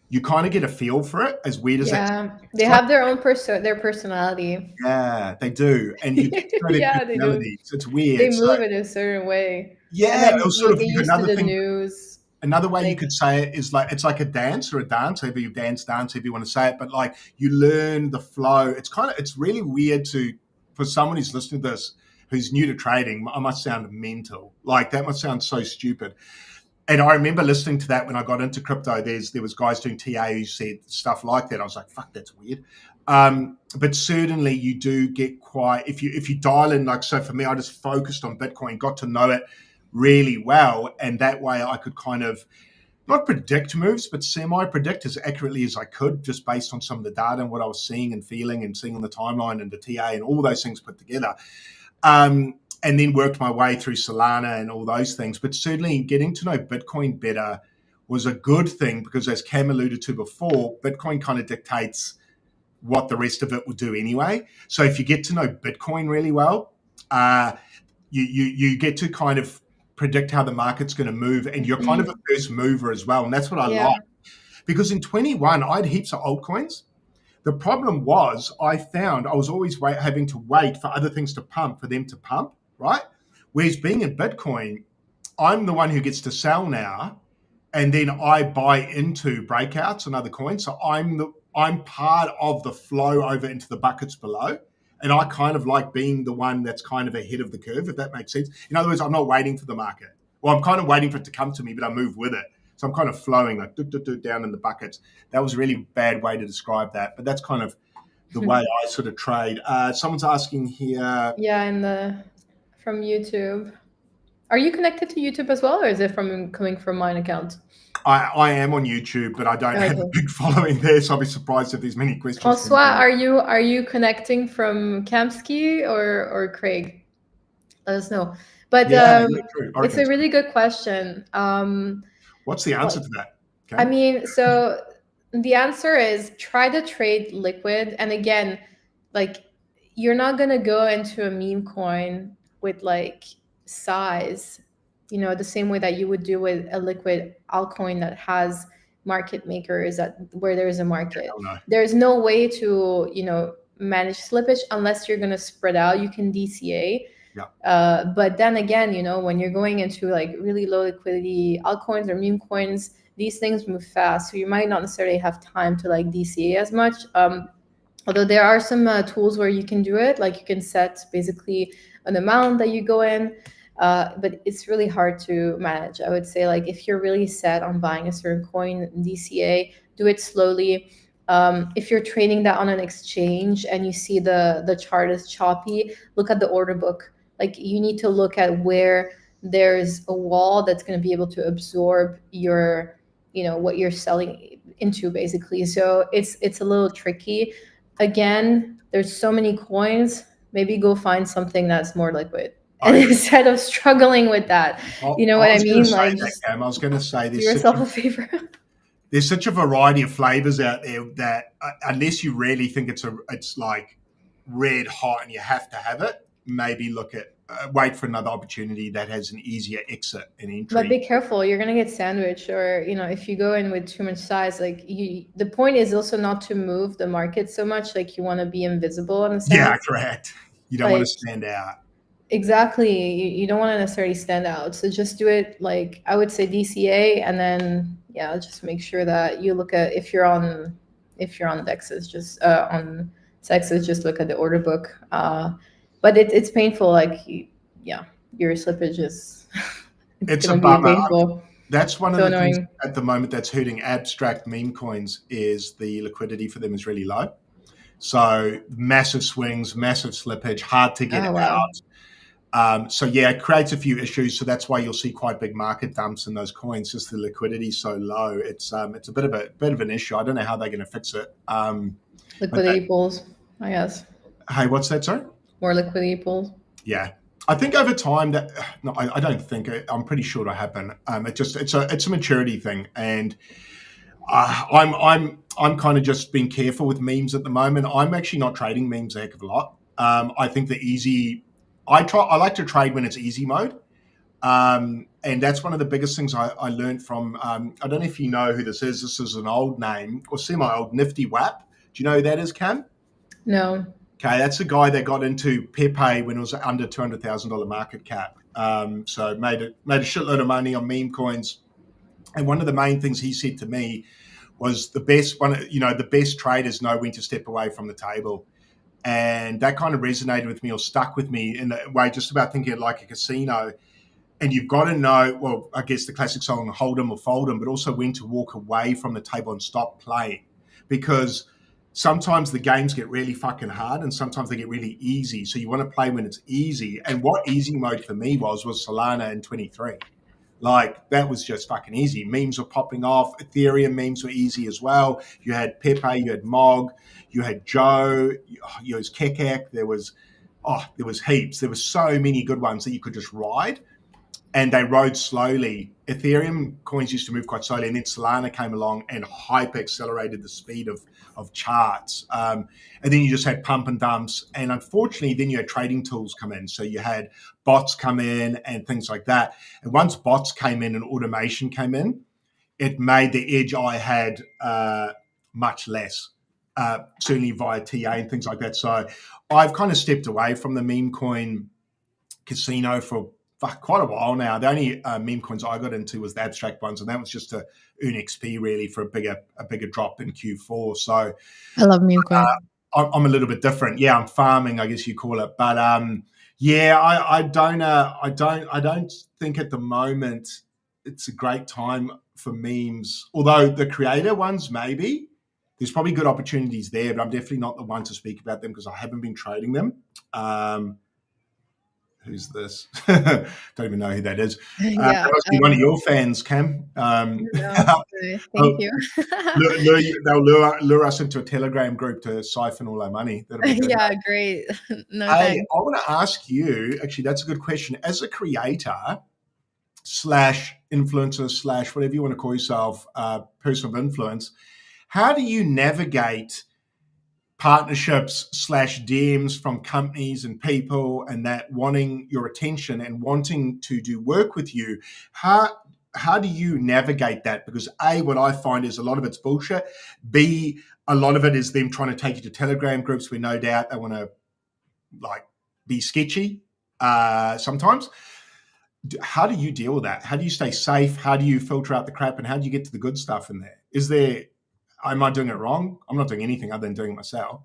you kind of get a feel for it, as weird as that. They have their own their personality. Yeah, they do. And you get to know their personality. So it's weird. They move in a certain way. Yeah, it was sort of another thing. News. Another way you could say it is like, it's like a dance, however you dance, however you want to say it, but like you learn the flow. It's really weird for someone who's listening to this, who's new to trading. I must sound mental. Like, that must sound so stupid. And I remember listening to that when I got into crypto. There was guys doing TA who said stuff like that. I was like, fuck, that's weird. But certainly you do get quite, if you dial in, like, so for me, I just focused on Bitcoin, got to know it really well. And that way I could kind of not predict moves, but semi-predict as accurately as I could, just based on some of the data and what I was seeing and feeling and seeing on the timeline and the TA and all those things put together. And then worked my way through Solana and all those things. But certainly getting to know Bitcoin better was a good thing, because as Cam alluded to before, Bitcoin kind of dictates what the rest of it will do anyway. So if you get to know Bitcoin really well, you get to kind of predict how the market's going to move, and you're kind of a first mover as well. And that's what I like. Because in 21, I had heaps of altcoins. The problem was I found I was always having to wait for other things to pump for them to pump, right? Whereas being in Bitcoin, I'm the one who gets to sell now, and then I buy into breakouts and other coins. So I'm part of the flow over into the buckets below. And I kind of like being the one that's kind of ahead of the curve, if that makes sense. In other words, I'm not waiting for the market. Well, I'm kind of waiting for it to come to me, but I move with it. So I'm kind of flowing like down in the buckets. That was a really bad way to describe that, but that's kind of the way I sort of trade. Someone's asking here. Yeah, from YouTube. Are you connected to YouTube as well, or is it coming from mine account? I am on YouTube, but I don't have a big following there, so I'll be surprised if there's many questions. François, are you connecting from Kamsky or Craig? Let us know. But it's a really good question. What's the answer to that? Okay. I mean, so the answer is try to trade liquid. And again, like, you're not going to go into a meme coin with like size, the same way that you would do with a liquid altcoin that has market makers where there is a market. There's no way to, manage slippage unless you're going to spread out. You can DCA. Yeah. But then again, when you're going into like really low liquidity altcoins or meme coins, these things move fast. So you might not necessarily have time to like DCA as much. Although there are some tools where you can do it, like you can set basically an amount that you go in, but it's really hard to manage. I would say, like, if you're really set on buying a certain coin, DCA, do it slowly. If you're trading that on an exchange and you see the chart is choppy, look at the order book. Like, you need to look at where there's a wall that's going to be able to absorb your, what you're selling into, basically. So it's a little tricky. Again, there's so many coins. Maybe go find something that's more liquid. And instead of struggling with that, you know what I mean? Like, I was going to say, do yourself a favor. There's such a variety of flavors out there that unless you really think it's like red hot and you have to have it, maybe wait for another opportunity that has an easier exit and entry. But be careful, you're gonna get sandwiched, or if you go in with too much size, like the point is also not to move the market so much. Like, you want to be invisible in a sense. Yeah, correct. You don't want to stand out. Exactly. You don't want to necessarily stand out. So just do it, like, I would say DCA, and then just make sure that you look at, if you're on DEXs, just on Sexes, just look at the order book. But it's painful. Like, your slippage is it's a bummer. Painful. That's one of the things at the moment that's hurting abstract meme coins, is the liquidity for them is really low. So massive swings, massive slippage, hard to get out. It creates a few issues. So that's why you'll see quite big market dumps in those coins. Just the liquidity is so low. It's a bit of an issue. I don't know how they're going to fix it. Liquidity pools, I guess. Hey, what's that, sorry? More liquidity pools. Yeah, I think over time that I don't think I'm pretty sure it'll happen. It's a maturity thing, and I'm kind of just being careful with memes at the moment. I'm actually not trading memes a heck of a lot. I think I like to trade when it's easy mode. And that's one of the biggest things I learned from, I don't know if you know who this is. This is an old name, or semi-old, Nifty Wap. Do you know who that is, Cam? No. Okay, that's the guy that got into Pepe when it was under $200,000 market cap. So made a shitload of money on meme coins. And one of the main things he said to me was the best traders know when to step away from the table. And that kind of resonated with me, or stuck with me in a way, just about thinking like a casino. And you've got to know, well, I guess the classic song, hold 'em or fold 'em, but also when to walk away from the table and stop playing. Because sometimes the games get really fucking hard and sometimes they get really easy. So you want to play when it's easy. And what easy mode for me was Solana in 23. Like, that was just fucking easy. Memes were popping off. Ethereum memes were easy as well. You had Pepe, you had Mog, you had Joe, you was Kekek. There was heaps. There were so many good ones that you could just ride. And they rode slowly. Ethereum coins used to move quite slowly, and then Solana came along and hyper accelerated the speed of charts. And then you just had pump and dumps. And unfortunately, then you had trading tools come in. So you had bots come in and things like that. And once bots came in and automation came in, it made the edge I had much less, certainly via TA and things like that. So I've kind of stepped away from the meme coin casino for quite a while now. The only meme coins I got into was the abstract ones, and that was just to earn XP really for a bigger drop in Q4. So I love meme coins. I'm a little bit different. Yeah, I'm farming, I guess you call it. But yeah, I don't think at the moment it's a great time for memes. Although the creator ones, maybe there's probably good opportunities there, but I'm definitely not the one to speak about them because I haven't been trading them. Who's this? Don't even know who that is. Yeah, that must be one of your fans, Cam. no, thank you. They'll lure us into a Telegram group to siphon all our money. That'll be good. Yeah, great. No, Hey, thanks. I want to ask you, actually, that's a good question. As a creator slash influencer slash whatever you want to call yourself, person of influence, how do you navigate partnerships slash DMs from companies and people and that wanting your attention and wanting to do work with you? How do you navigate that? Because A, what I find is a lot of it's bullshit. B, a lot of it is them trying to take you to Telegram groups where no doubt they want to like be sketchy sometimes. How do you deal with that? How do you stay safe? How do you filter out the crap? And how do you get to the good stuff in there? Am I doing it wrong? I'm not doing anything other than doing it myself.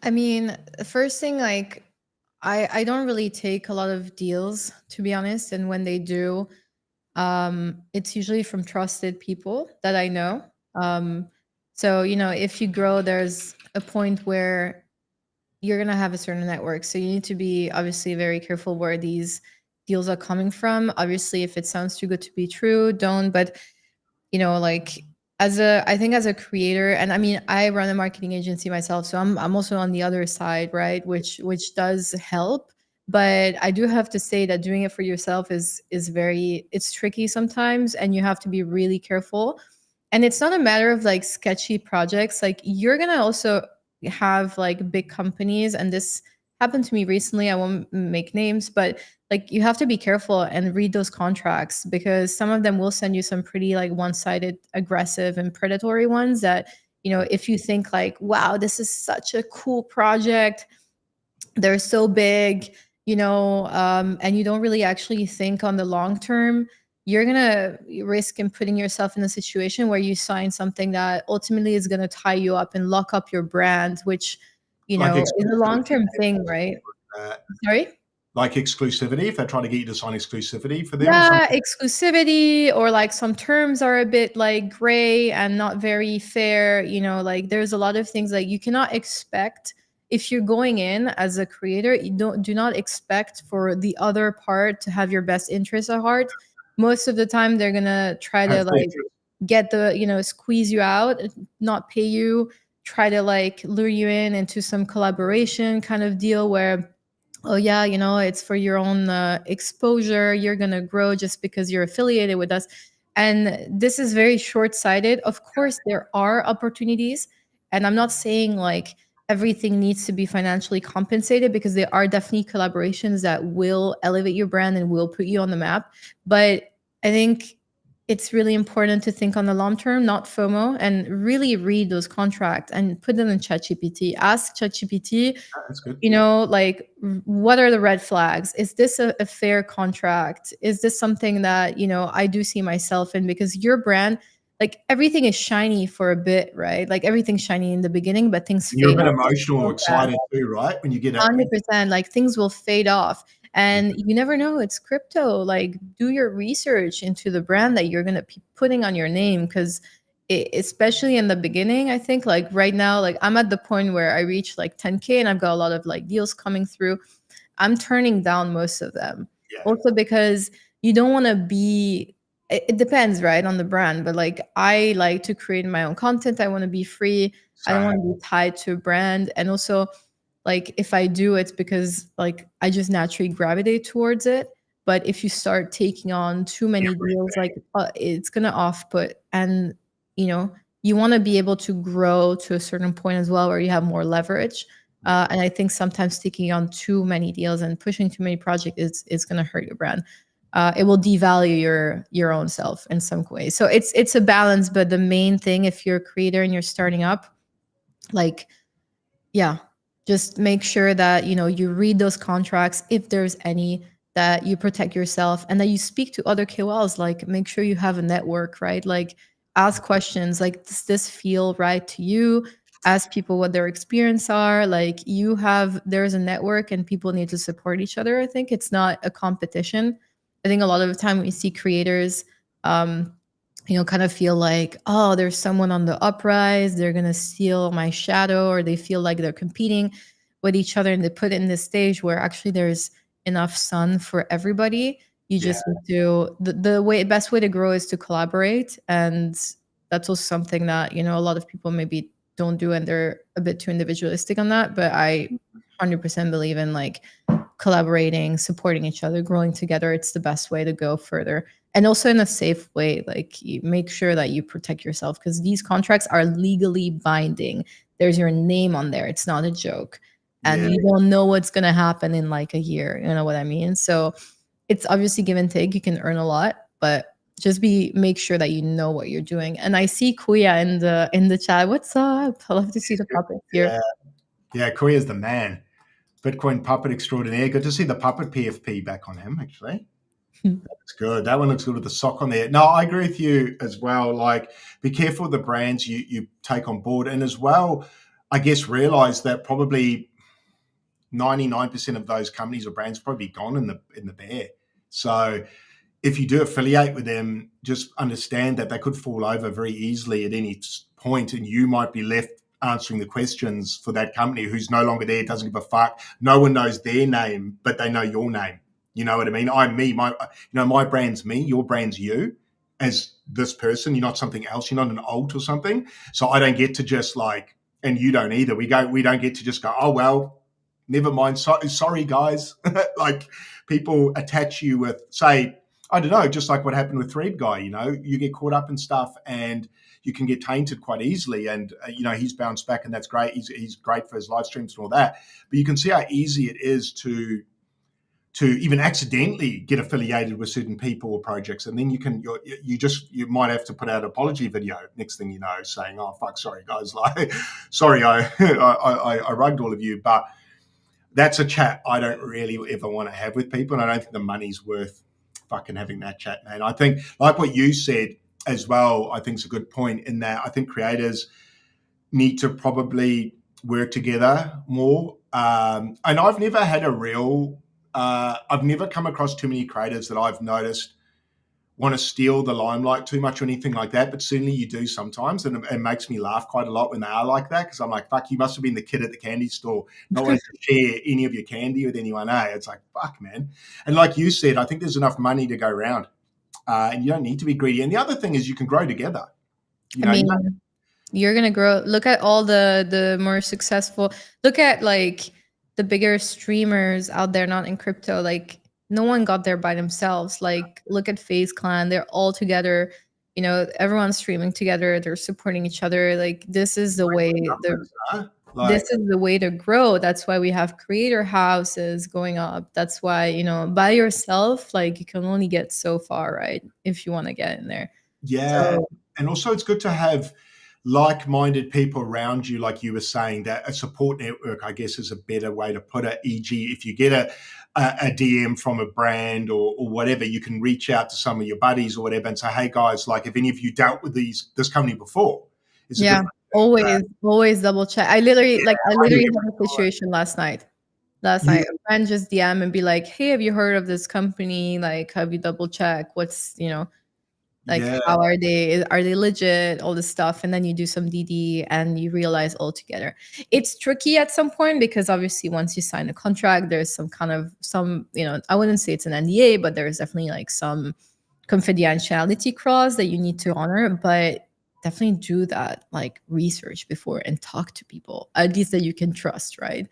I mean, the first thing, like, I don't really take a lot of deals, to be honest. And when they do, it's usually from trusted people that I know. So, if you grow, there's a point where you're going to have a certain network. So you need to be obviously very careful where these deals are coming from. Obviously, if it sounds too good to be true, don't. But, like, I think as a creator, and I mean, I run a marketing agency myself, so I'm also on the other side, right? Which does help. But I do have to say that doing it for yourself is it's tricky sometimes, and you have to be really careful. And it's not a matter of like sketchy projects. Like, you're gonna also have like big companies, and this happened to me recently. I won't make names, but like, you have to be careful and read those contracts, because some of them will send you some pretty like one-sided, aggressive and predatory ones that, if you think like, wow, this is such a cool project, they're so big, and you don't really actually think on the long term, you're going to risk in putting yourself in a situation where you sign something that ultimately is going to tie you up and lock up your brand, which, Like is a long-term thing, right? Sorry? Like exclusivity, if they're trying to get you to sign exclusivity for them? Yeah, exclusivity, or like some terms are a bit like gray and not very fair. Like, there's a lot of things like you cannot expect. If you're going in as a creator, you do not expect for the other part to have your best interests at heart. Most of the time, they're gonna try to like get squeeze you out, not pay you, try to like lure you into some collaboration kind of deal where, oh yeah, it's for your own exposure, you're gonna grow just because you're affiliated with us. And this is very short-sighted. Of course, there are opportunities, and I'm not saying like everything needs to be financially compensated, because there are definitely collaborations that will elevate your brand and will put you on the map. But I think it's really important to think on the long term, not FOMO, and really read those contracts and put them in ChatGPT. Ask ChatGPT, That's good. like, what are the red flags? Is this a fair contract? Is this something that, I do see myself in? Because your brand, like, everything is shiny for a bit, right? Like, everything's shiny in the beginning, but things You're a fade bit off emotional so or excited too, right? When you get it. 100%, like, things will fade off. And you never know, it's crypto. Like, do your research into the brand that you're going to be putting on your name, because especially in the beginning, I think, like right now, like I'm at the point where I reached like 10K and I've got a lot of like deals coming through. I'm turning down most of them. Yeah. Also because you don't want to be, it depends, right, on the brand. But like, I like to create my own content. I want to be free. I don't want to be tied to a brand. And also, like, if I do, it's because like I just naturally gravitate towards it. But if you start taking on too many deals, like it's gonna off put. And you know, you want to be able to grow to a certain point as well, where you have more leverage. And I think sometimes taking on too many deals and pushing too many projects is going to hurt your brand. It will devalue your own self in some ways. So it's a balance. But the main thing, if you're a creator and you're starting up, like, yeah, just make sure that you read those contracts, if there's any, that you protect yourself, and that you speak to other KOLs. Like, make sure you have a network, right? Like, ask questions like, does this feel right to you? Ask people what their experience are. Like, there's a network and people need to support each other. I think it's not a competition. I think a lot of the time we see creators kind of feel like, oh, there's someone on the uprise, they're going to steal my shadow, or they feel like they're competing with each other, and they put it in this stage where actually there's enough sun for everybody. You just need to, the best way to grow is to collaborate. And that's also something that, a lot of people maybe don't do, and they're a bit too individualistic on that. But I 100% believe in like collaborating, supporting each other, growing together. It's the best way to go further. And also in a safe way. Like, you make sure that you protect yourself, because these contracts are legally binding. There's your name on there. It's not a joke. And you don't know what's going to happen in like a year. You know what I mean? So it's obviously give and take. You can earn a lot, but just make sure that you know what you're doing. And I see Kuya in the chat. What's up? I love to see the puppets here. Yeah, Kuya's the man. Bitcoin puppet extraordinaire. Good to see the puppet PFP back on him, actually. That's good. That one looks good with the sock on there. No, I agree with you as well. Like, be careful with the brands you take on board. And as well, I guess, realize that probably 99% of those companies or brands are probably gone in the bear. So if you do affiliate with them, just understand that they could fall over very easily at any point, and you might be left answering the questions for that company who's no longer there, doesn't give a fuck. No one knows their name, but they know your name. You know what I mean? I'm me. My brand's me. Your brand's you as this person. You're not something else. You're not an alt or something. So I don't get to just like, and you don't either. We don't get to just go, oh, well, never mind. Sorry, guys. Like, people attach you with, say, I don't know, just like what happened with Thread Guy. You get caught up in stuff and you can get tainted quite easily. And, he's bounced back, and that's great. He's great for his live streams and all that. But you can see how easy it is to even accidentally get affiliated with certain people or projects. And then you might have to put out an apology video next thing you know, saying, oh, fuck, sorry, guys. Like, sorry, I rugged all of you. But that's a chat I don't really ever want to have with people. And I don't think the money's worth fucking having that chat, man. I think, like what you said as well, I think it's a good point in that I think creators need to probably work together more. And I've never had I've never come across too many creators that I've noticed want to steal the limelight too much or anything like that. But certainly you do sometimes. And it makes me laugh quite a lot when they are like that, because I'm like, fuck, you must have been the kid at the candy store not wanting to share any of your candy with anyone, eh? It's like, fuck, man. And like you said, I think there's enough money to go around. And you don't need to be greedy. And the other thing is you can grow together. You're going to grow. Look at all the more successful, look at like the bigger streamers out there, not in crypto. Like, no one got there by themselves. Like, look at FaZe Clan. They're all together. Everyone's streaming together. They're supporting each other. Like, this is the way. This is the way to grow. That's why we have creator houses going up. That's why, by yourself, like, you can only get so far, right? If you want to get in there. Yeah. And also it's good to have like-minded people around you, like you were saying, that a support network, I guess, is a better way to put it. E.g., if you get a DM from a brand or whatever, you can reach out to some of your buddies or whatever and say, hey guys, like, if any of you dealt with this company before. Always double check. I literally had a situation last night. Last night, a friend just DM and be like, "Hey, have you heard of this company? Like, have you double check? What's like, how are they? Are they legit? All this stuff." And then you do some DD and you realize altogether. It's tricky at some point because obviously once you sign a contract, there's some kind of I wouldn't say it's an NDA, but there's definitely like some confidentiality clause that you need to honor. But definitely do that like research before and talk to people, at least that you can trust, right?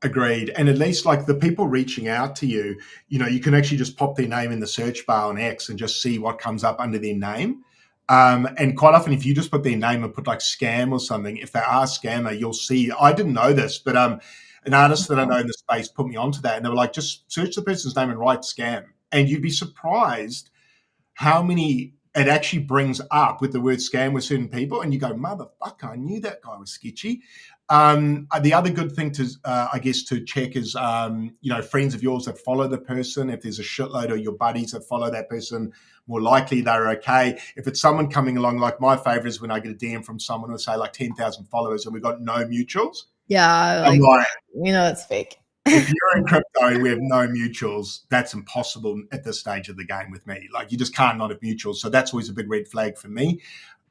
Agreed. And at least like the people reaching out to you, you can actually just pop their name in the search bar on X and just see what comes up under their name. And quite often, if you just put their name and put like scam or something, if they are a scammer, you'll see. I didn't know this, but an artist that I know in the space put me onto that, and they were like, just search the person's name and write scam, and you'd be surprised how many it actually brings up with the word scam with certain people, and you go, motherfucker, I knew that guy was sketchy. The other good thing to, I guess, to check is, friends of yours that follow the person. If there's a shitload of your buddies that follow that person, more likely they're okay. If it's someone coming along, like my favorite is when I get a DM from someone who say like 10,000 followers and we've got no mutuals. Yeah, I'm like, it's fake. If you're in crypto and we have no mutuals, that's impossible at this stage of the game with me. Like you just can't not have mutuals. So that's always a big red flag for me.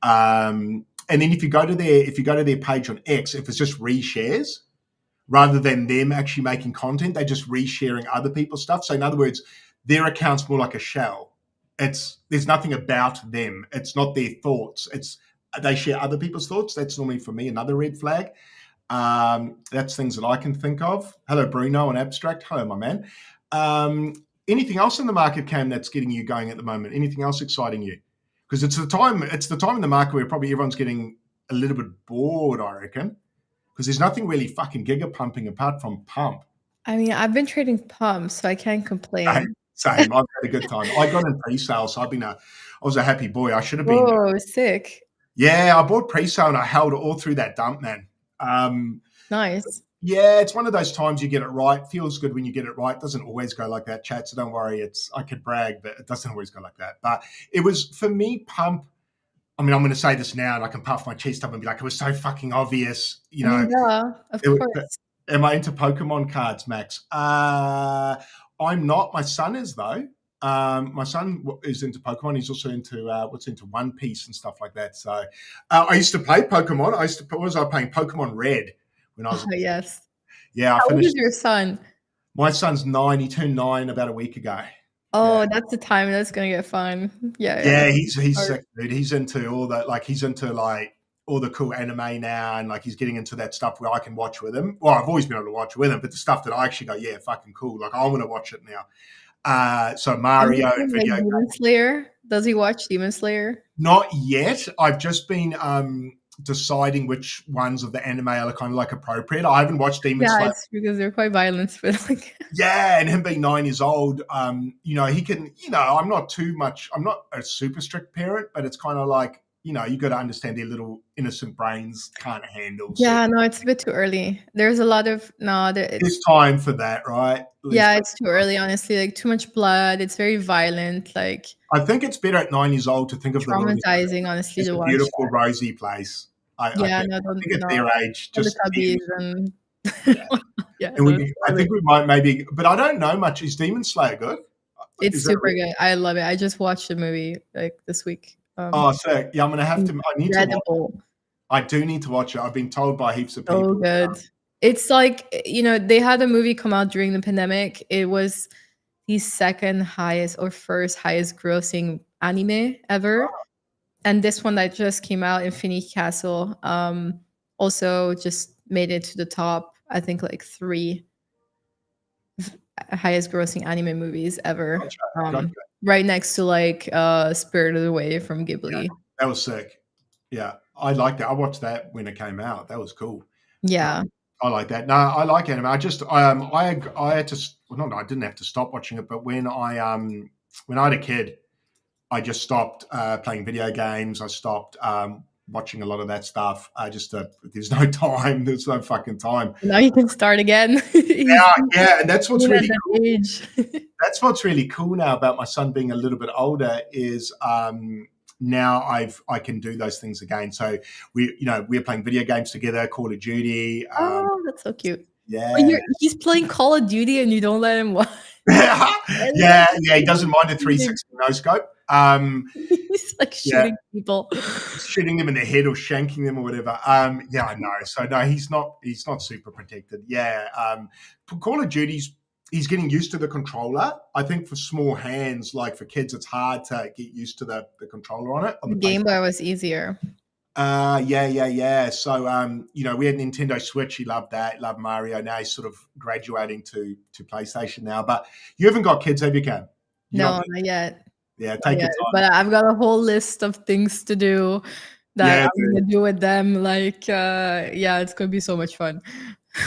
And then if you go to their page on X, if it's just reshares, rather than them actually making content, they're just resharing other people's stuff. So in other words, their account's more like a shell. There's nothing about them. It's not their thoughts. They share other people's thoughts. That's normally for me another red flag. That's things that I can think of. Hello, Bruno and Abstract. Hello, my man. Anything else in the market, Cam, that's getting you going at the moment? Anything else exciting you? Because it's the time in the market where probably everyone's getting a little bit bored, I reckon. Because there's nothing really fucking giga pumping apart from pump. I mean, I've been trading pump, so I can't complain. Same. I've had a good time. I got in pre-sale, so I was a happy boy. I should have been. Oh, sick. Yeah, I bought pre-sale and I held it all through that dump, man. Nice. Yeah, it's one of those times you get it right. Feels good when you get it right. Doesn't always go like that, chat. So don't worry. I could brag, but it doesn't always go like that. But it was, for me, pump. I mean, I'm going to say this now and I can puff my chest up and be like, it was so fucking obvious. Yeah, of course. Am I into Pokemon cards, Max? I'm not. My son is, though. My son is into Pokemon. He's also into One Piece and stuff like that. So I used to play Pokemon. What was I playing? Pokemon Red when I was. Yes. Yeah. How old is your son? My son's 9. He turned 9 about a week ago. Oh, yeah. That's the time. That's gonna get fun. Yeah. He's sick, dude. He's into all that. Like he's into like all the cool anime now, and like he's getting into that stuff where I can watch with him. Well, I've always been able to watch with him, but the stuff that I actually go, yeah, fucking cool. Like I want to watch it now. So Mario and video Demon Slayer. Does he watch Demon Slayer? Not yet. I've just been deciding which ones of the anime are kind of like appropriate. I haven't watched Demon Slayer. Yeah, it's because they're quite violent, but like. Yeah, and him being 9 years old, he can. I'm not a super strict parent, but it's kind of like. You got to understand their little innocent brains can't handle. Yeah, no, it's a bit too early. There's a lot of there's time for that, right? Yeah, it's too early, honestly. Like too much blood. It's very violent. Like I think it's better at 9 years old to think of traumatizing. Honestly, it's to a watch beautiful rosy place. I think at their age, just and yeah. And I think we might maybe, but I don't know much. Is Demon Slayer good? It's super good. I love it. I just watched the movie like this week. So yeah, I'm gonna have to. I need to watch it. I do need to watch it. I've been told by heaps of people. Oh, good. It's like they had a movie come out during the pandemic. It was the second highest or first highest grossing anime ever, and this one that just came out, Infinity Castle, also just made it to the top. I think like 3 highest grossing anime movies ever. Gotcha. Right next to like Spirited Away from Ghibli. Yeah, that was sick. Yeah, I liked it. I watched that when it came out. That was cool. Yeah. I like that. No, I like anime. I just I had to I didn't have to stop watching it, but when I had a kid, I just stopped playing video games. I stopped watching a lot of that stuff. There's no time. There's no fucking time. Now you can start again. yeah, and that's what's really cool. That's what's really cool now about my son being a little bit older is now I can do those things again. So we're playing video games together, Call of Duty. Oh, that's so cute. Yeah. He's playing Call of Duty and you don't let him watch. yeah, he doesn't mind a 360 no scope. He's like shooting people, shooting them in the head or shanking them or whatever. Yeah, I know. So no, he's not super protected. Yeah. Call of Duty's, he's getting used to the controller. I think for small hands, like for kids, it's hard to get used to the controller on it. On the Game Boy was easier. Yeah. So, we had Nintendo Switch. He loved that. Loved Mario. Now he's sort of graduating to PlayStation now. But you haven't got kids, have you, Cam? No, not yet. Yeah, take your time. But I've got a whole list of things to do that I'm going to do with them. Like, it's going to be so much fun.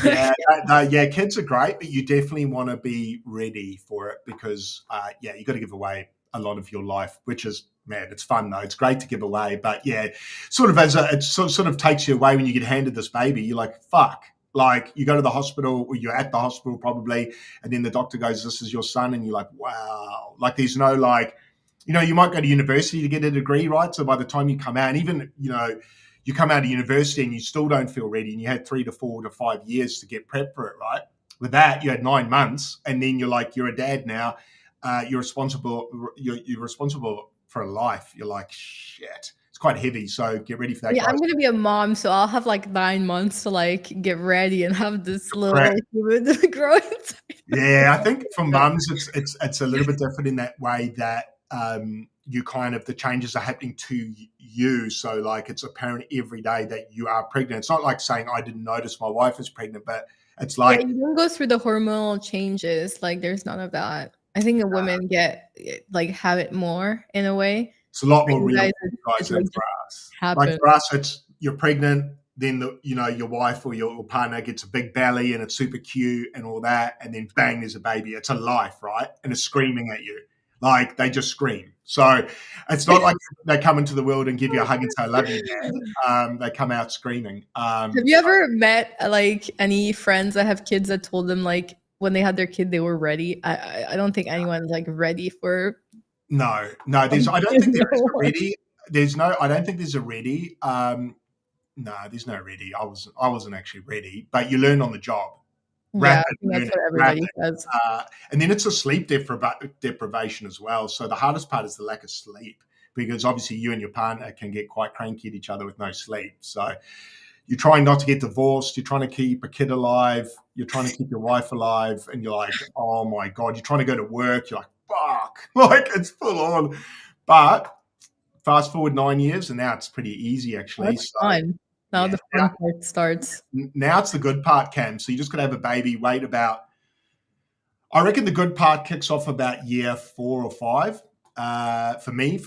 Kids are great, but you definitely want to be ready for it because, you got to give away a lot of your life, which is, man, it's fun though. It's great to give away, but sort of it sort of takes you away when you get handed this baby. You're like, fuck. Like you go to the hospital or you're at the hospital probably, and then the doctor goes, "This is your son," and you're like, wow. Like there's no you might go to university to get a degree, right? So by the time you come out, and even you come out of university and you still don't feel ready, and you had 3 to 4 to 5 years to get prepped for it, right? With that, you had 9 months, and then you're a dad now. You're responsible. You're responsible for a life. You're like, shit. It's quite heavy, so get ready for that. Yeah, I'm gonna be a mom, so I'll have like 9 months to like get ready and have this little human grow inside. Yeah, I think for mums, it's a little bit different in that way that you kind of the changes are happening to you. So like it's apparent every day that you are pregnant. It's not like saying I didn't notice my wife is pregnant, but it's like you don't go through the hormonal changes. Like there's none of that. I think the women have it more in a way. It's a lot more real guys than for us. Like for us, it's you're pregnant, then your wife or your partner gets a big belly and it's super cute and all that, and then bang, there's a baby. It's a life, right? And it's screaming at you. Like they just scream. So it's not like they come into the world and give you a hug and say, "I love you, Dad." They come out screaming. Have you ever met like any friends that have kids that told them like when they had their kid they were ready? I don't think anyone's like ready for. No. I don't think there is a ready. I don't think there's a ready. No, there's no ready. I wasn't actually ready, but you learn on the job. Yeah, that's what everybody says. And then it's a sleep deprivation as well. So the hardest part is the lack of sleep because obviously you and your partner can get quite cranky at each other with no sleep. So you're trying not to get divorced. You're trying to keep a kid alive. You're trying to keep your wife alive. And you're like, oh my God, you're trying to go to work. You're like, fuck, like it's full on. But fast forward 9 years and now it's pretty easy actually. That's fun. Now the fun part starts. Now it's the good part, Cam. So you just got to have a baby, wait about, I reckon the good part kicks off about year 4 or 5. For me,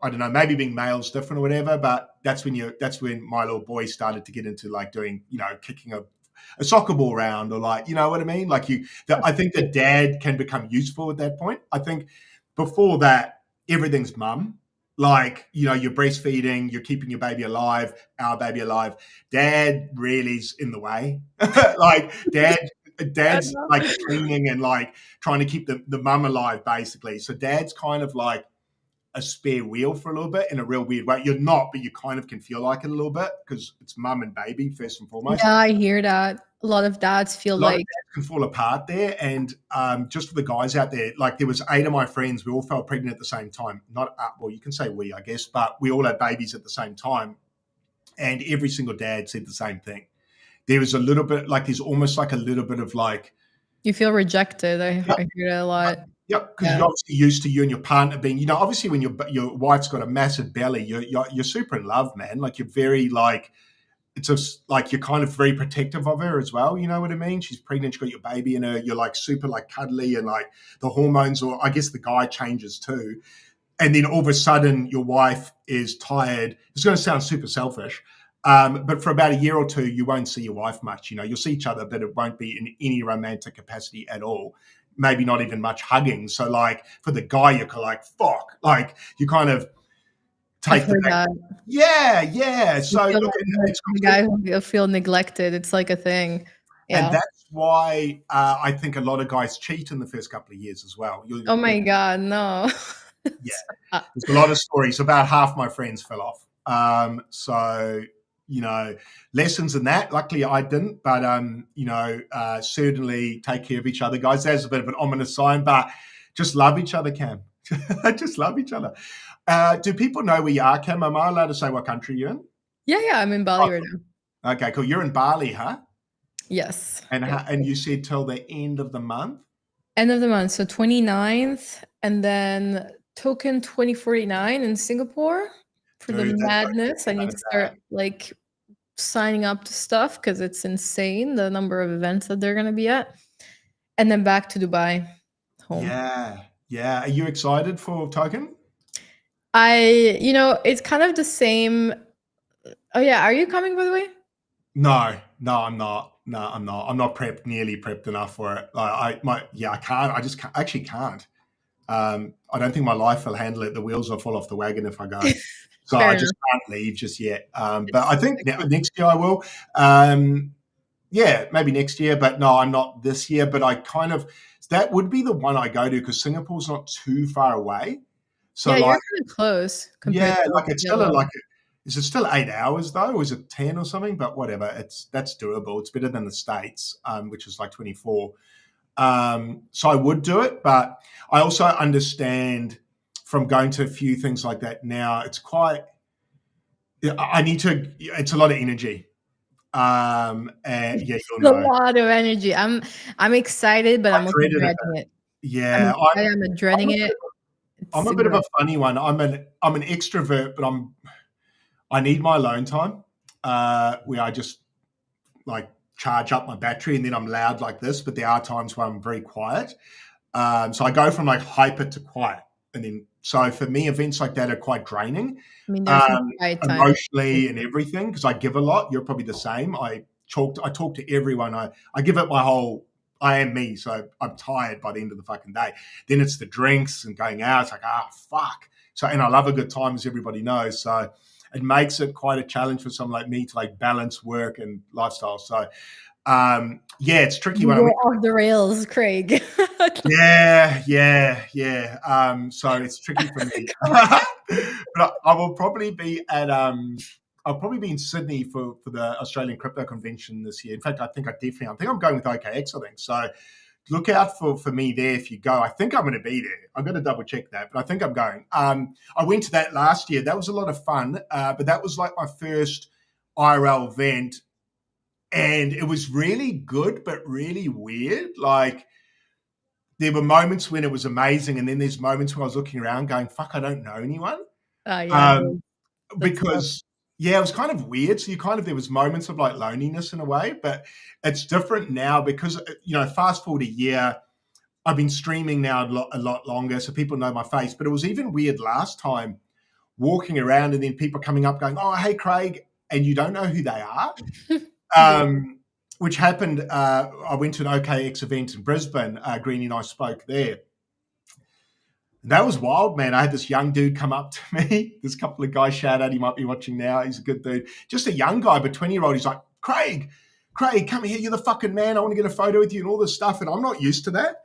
I don't know, maybe being male is different or whatever, but that's when my little boy started to get into like doing, kicking a soccer ball around or like, you know what I mean? Like I think the dad can become useful at that point. I think before that, everything's mum. Like, you're breastfeeding, you're keeping your baby alive, our baby alive. Dad really is in the way. Like dad's like cleaning and like trying to keep the mum alive basically. So dad's kind of like a spare wheel for a little bit in a real weird way. You're not, but you kind of can feel like it a little bit because it's mum and baby first and foremost. Yeah, I hear that. A lot of dads feel like dads can fall apart there. And just for the guys out there, like there was 8 of my friends, we all fell pregnant at the same time. Not well, you can say we, I guess, but we all had babies at the same time. And every single dad said the same thing. There was a little bit like there's almost like a little bit of like you feel rejected. I hear that a lot. Yep, because you're obviously used to you and your partner being, obviously when your wife's got a massive belly, you're super in love, man. Like you're very like, it's just like you're kind of very protective of her as well. You know what I mean? She's pregnant, she's got your baby in her. You're like super like cuddly and like the hormones, or I guess the guy changes too. And then all of a sudden your wife is tired. It's going to sound super selfish. But for about a year or 2, you won't see your wife much. You'll see each other, but it won't be in any romantic capacity at all. Maybe not even much hugging. So like for the guy, you're kind of like, fuck, like you kind of take the back. Yeah. So look, the guy will feel neglected. It's like a thing. Yeah. And that's why I think a lot of guys cheat in the first couple of years as well. Oh my God, no. Yeah. There's a lot of stories. About half my friends fell off. So lessons in that. Luckily, I didn't, but certainly take care of each other, guys. That's a bit of an ominous sign, but just love each other, Cam. Just love each other. Do people know where you are, Cam? Am I allowed to say what country you're in? Yeah, I'm in Bali right now. Okay, cool. You're in Bali, huh? Yes. And you said till the end of the month? End of the month, so 29th, and then token 2049 in Singapore for the madness. I need to start like signing up to stuff because it's insane the number of events that they're gonna be at. And then back to Dubai, home. Yeah. Are you excited for token? It's kind of the same. Oh yeah, are you coming, by the way? No, I'm not. No, I'm not. I'm not nearly prepped enough for it. I can't. I just actually can't. I don't think my life will handle it. The wheels will fall off the wagon if I go. So I just can't leave just yet. But I think next year I will. Maybe next year, but no, I'm not this year. But that would be the one I go to because Singapore's not too far away. So you're kind of close. It's still is it still 8 hours though? Or is it 10 or something? But whatever, that's doable. It's better than the States, which is like 24. So I would do it, but I also understand from going to a few things like that now, it's a lot of energy. And yeah, a lot of energy. I'm excited, but I'm also dreading it. Yeah. I'm dreading it. I'm a bit of a funny one. I'm an extrovert, but I need my alone time, where I just like charge up my battery and then I'm loud like this, but there are times where I'm very quiet. So I go from like hyper to quiet. And then, so for me, events like that are quite draining, emotionally and everything, because I give a lot. You're probably the same. I talk to everyone. I give it my whole, I am me. So I'm tired by the end of the fucking day. Then it's the drinks and going out. It's like, fuck. So, and I love a good time, as everybody knows. So it makes it quite a challenge for someone like me to like balance work and lifestyle. So, it's tricky when I'm off the rails, Craig. Yeah. So it's tricky for me. But I will probably be I'll probably be in Sydney for the Australian Crypto Convention this year. In fact, I think I'm going with OKX, I think. So look out for me there if you go. I think I'm going to be there. I'm going to double check that, but I think I'm going. I went to that last year. That was a lot of fun, but that was like my first IRL event. And it was really good, but really weird. Like there were moments when it was amazing. And then there's moments where I was looking around going, fuck, I don't know anyone. Because it was kind of weird. So there was moments of like loneliness in a way, but it's different now because, fast forward a year, I've been streaming now a lot longer. So people know my face, but it was even weird last time walking around and then people coming up going, oh, hey, Craig. And you don't know who they are. Which happened, I went to an OKX event in Brisbane. Greenie and I spoke there. That was wild, man. I had this young dude come up to me. This couple of guys, shout out, he might be watching now. He's a good dude. Just a young guy, but 20-year-old. He's like, Craig, come here. You're the fucking man. I want to get a photo with you and all this stuff. And I'm not used to that.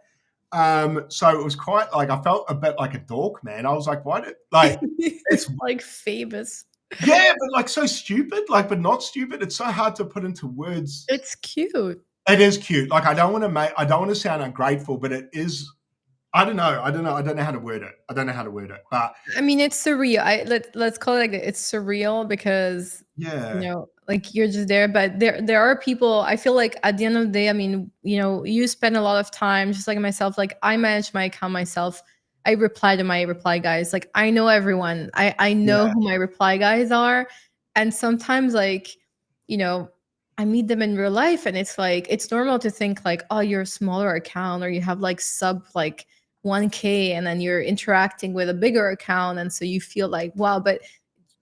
So it was quite like, I felt a bit like a dork, man. I was like, why it's like famous. Yeah, but like so stupid, but not stupid. It's so hard to put into words. It's cute. It is cute. Like I don't want to sound ungrateful, but it is. I don't know. I don't know how to word it. But I mean, it's surreal. Let's call it like it's surreal because like you're just there. But there are people. I feel like at the end of the day, I mean, you spend a lot of time, just like myself. Like I manage my account myself. I reply to my reply guys. Like I know everyone. I know who my reply guys are. And sometimes I meet them in real life and it's like, it's normal to think like, oh, you're a smaller account or you have like sub 1K and then you're interacting with a bigger account. And so you feel like, wow, but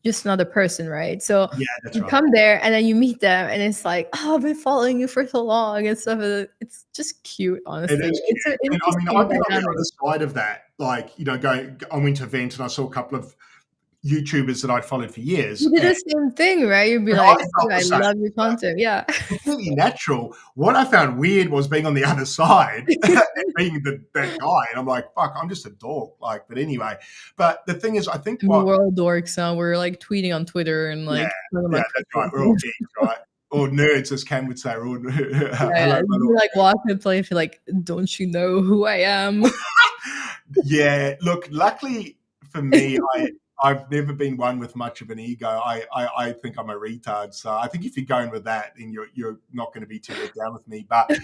just another person, right? So you come there and then you meet them and it's like, oh, I've been following you for so long and stuff. It's just cute, honestly. It's an interesting I've been on the other side of that. Like, I went to event and I saw a couple of YouTubers that I'd followed for years. You did the same thing, right? You'd be And like, I felt the I same. love your content. Yeah. Completely natural. What I found weird was being on the other side and being that guy. And I'm like, fuck, I'm just a dork. Like, but anyway. But the thing is, I think I mean, we're all dorks now. We're like tweeting on Twitter and like yeah, that's right. We're all geeks, right? Or nerds, as Cam would say. We're all yeah, you like walk and play if you're like, don't you know who I am? Yeah, look, luckily for me, I've never been one with much of an ego. I think I'm a retard. So I think if you're going with that, then you're not going to be too let down with me. But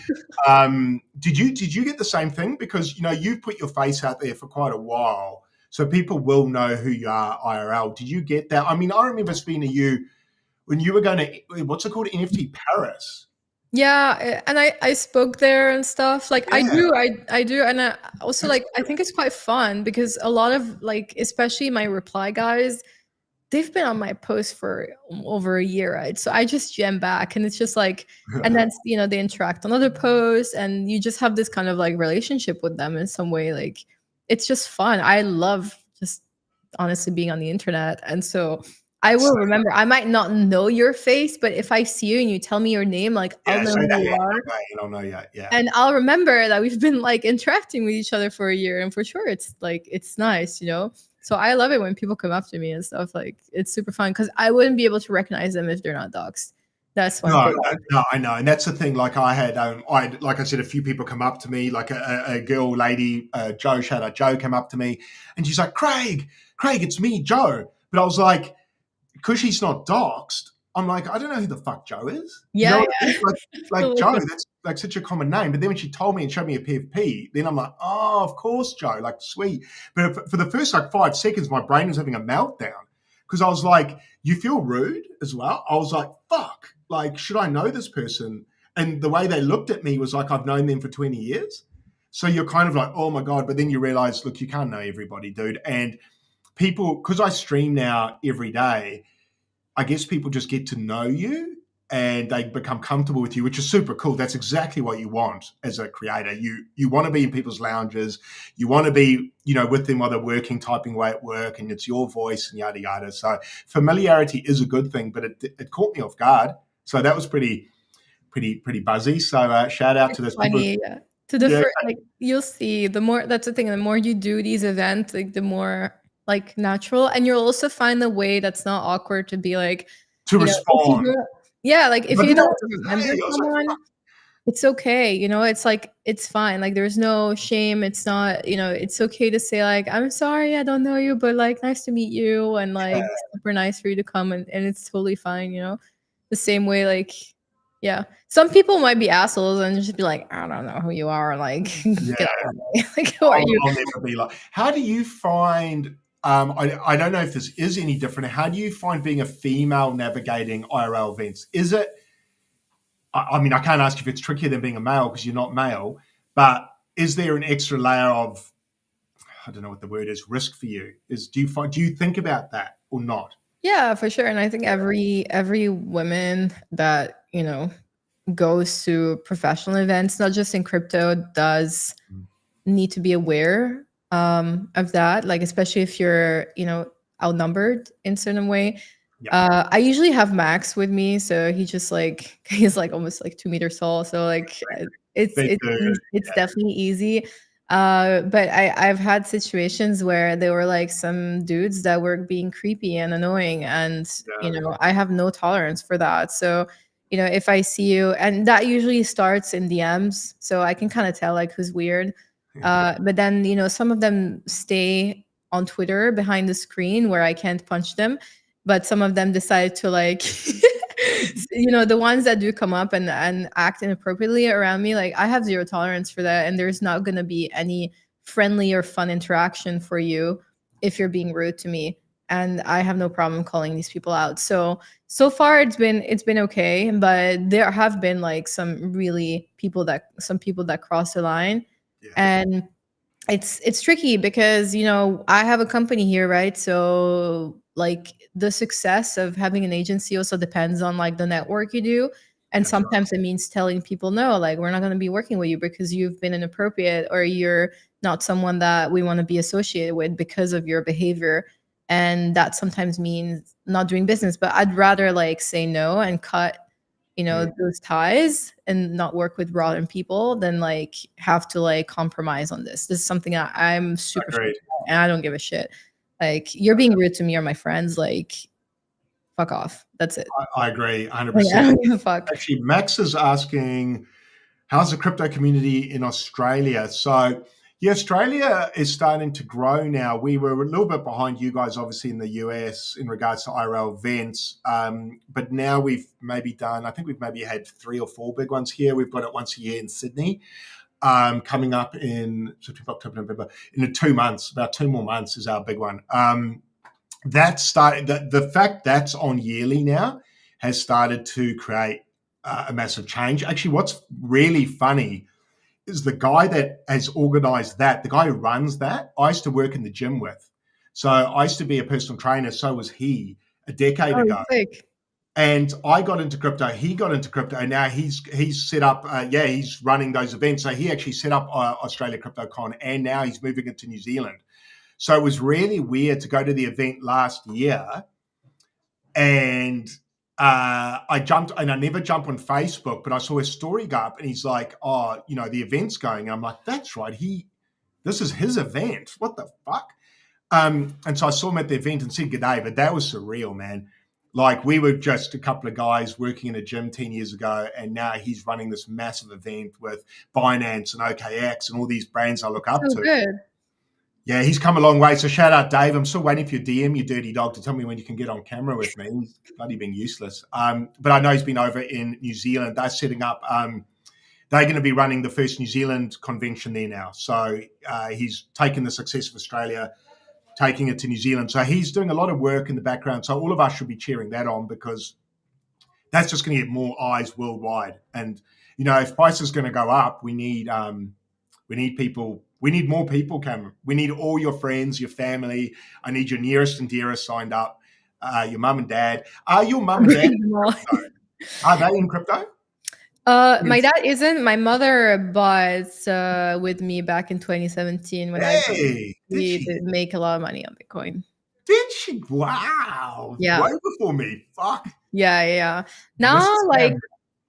did you get the same thing? Because you've put your face out there for quite a while, so people will know who you are IRL. Did you get that? I mean, I remember speaking to you when you were going to what's it called, NFT Paris. Yeah, and I spoke there and stuff. Like I Yeah. do, and I also like I think it's quite fun because a lot of like, especially my reply guys, they've been on my post for over a year, right? So I just jam back, and it's just like, and then they interact on other posts, and you just have this kind of like relationship with them in some way. Like it's just fun. I love just honestly being on the internet, and so I will remember. I might not know your face, but if I see you and you tell me your name, like I'll know who you are. I'll know you. Yeah. And I'll remember that we've been like interacting with each other for a year, and for sure it's like it's nice, So I love it when people come up to me and stuff. Like it's super fun because I wouldn't be able to recognize them if they're not dogs. That's one thing. No, I know, and that's the thing. Like I had, like I said, a few people come up to me, like a girl, lady, Joe, shout out Joe, came up to me, and she's like, Craig, it's me, Joe. But I was like, because she's not doxed, I'm like, I don't know who the fuck Joe is. Yeah, like Joe, that's like such a common name. But then when she told me and showed me a PFP, then I'm like, oh, of course, Joe, like sweet. But for the first like 5 seconds, my brain was having a meltdown because I was like, you feel rude as well. I was like, fuck, like, should I know this person? And the way they looked at me was like, I've known them for 20 years. So you're kind of like, oh my God. But then you realize, look, you can't know everybody, dude. And people, because I stream now every day, I guess people just get to know you and they become comfortable with you, which is super cool. That's exactly what you want as a creator. You want to be in people's lounges. You want to be, with them while they're working, typing away at work, and it's your voice and yada, yada. So familiarity is a good thing, but it caught me off guard. So that was pretty buzzy. So shout out to those people. Yeah. Like you'll see, that's the thing. The more you do these events, like the more like natural, and you'll also find a way that's not awkward to be like to respond. Like if you don't remember someone, it's okay. It's like it's fine. Like there's no shame. It's not. It's okay to say like, I'm sorry, I don't know you, but like nice to meet you, and like super nice for you to come, and it's totally fine. The same way like. Yeah. Some people might be assholes and just be like, I don't know who you are. Like, get out of me. Like, who are you? I'll never be like, how do you find, I don't know if this is any different. How do you find being a female navigating IRL events? Is it, I mean, I can't ask if it's trickier than being a male because you're not male, but is there an extra layer of, I don't know what the word is, risk for you? Do you think about that or not? Yeah, for sure. And I think every woman that, goes to professional events, not just in crypto, does need to be aware of that. Like, especially if you're, outnumbered in a certain way. Yeah. I usually have Max with me. So he's like almost like 2 meters tall. So like it's definitely easy. But I've had situations where there were like some dudes that were being creepy and annoying, and I have no tolerance for that. So if I see you, and that usually starts in DMs, so I can kind of tell like who's weird. But then some of them stay on Twitter behind the screen where I can't punch them, but some of them decide to like the ones that do come up and act inappropriately around me, like I have zero tolerance for that, and there's not going to be any friendly or fun interaction for you if you're being rude to me, and I have no problem calling these people out. So far it's been okay, but there have been like some people that cross the line. Yeah. And it's tricky because I have a company here, right? So like the success of having an agency also depends on like the network you do, and sometimes it means telling people no, like we're not going to be working with you because you've been inappropriate, or you're not someone that we want to be associated with because of your behavior. and that sometimes means not doing business. But I'd rather like say no and cut, those ties and not work with rotten people than like have to like compromise on this. This is something that I'm super Agreed. and I don't give a shit. Like, you're being rude to me or my friends, like, fuck off. That's it. I agree 100%. Like, I don't give a fuck. Actually, Max is asking, how's the crypto community in Australia? So, yeah, Australia is starting to grow now. We were a little bit behind you guys, obviously, in the US in regards to IRL events. But now we've maybe had 3 or 4 big ones here. We've got it once a year in Sydney. Coming up in September, October, November, in 2 months, about 2 more months is our big one. The fact that's on yearly now has started to create a massive change. Actually, what's really funny is the guy that has organized that, the guy who runs that, I used to work in the gym with. So I used to be a personal trainer. So was he a decade ago. Sick. And I got into crypto. He got into crypto, and now he's set up. He's running those events. So he actually set up Australia CryptoCon, and now he's moving it to New Zealand. So it was really weird to go to the event last year, and I jumped, and I never jump on Facebook, but I saw his story go up, and he's like, "Oh, the event's going." And I'm like, "That's right. This is his event. What the fuck?" And so I saw him at the event and said good day, but that was surreal, man. Like, we were just a couple of guys working in a gym 10 years ago, and now he's running this massive event with Binance and OKX and all these brands I look up to. Good. Yeah, he's come a long way. So shout out, Dave. I'm still waiting for your DM, you dirty dog, to tell me when you can get on camera with me. He's bloody being useless. But I know he's been over in New Zealand. They're setting up. They're going to be running the first New Zealand convention there now. So he's taken the success of Australia, taking it to New Zealand. So he's doing a lot of work in the background. So all of us should be cheering that on, because that's just going to get more eyes worldwide. And, if price is going to go up, we need people. We need more people, Cameron. We need all your friends, your family. I need your nearest and dearest signed up, your mum and dad. Are your mum and dad in crypto? Are they in crypto? My dad isn't. My mother bought with me back in 2017 when I did make a lot of money on Bitcoin. Did she? Wow. Yeah. Way before me. Fuck. Yeah. Now, like,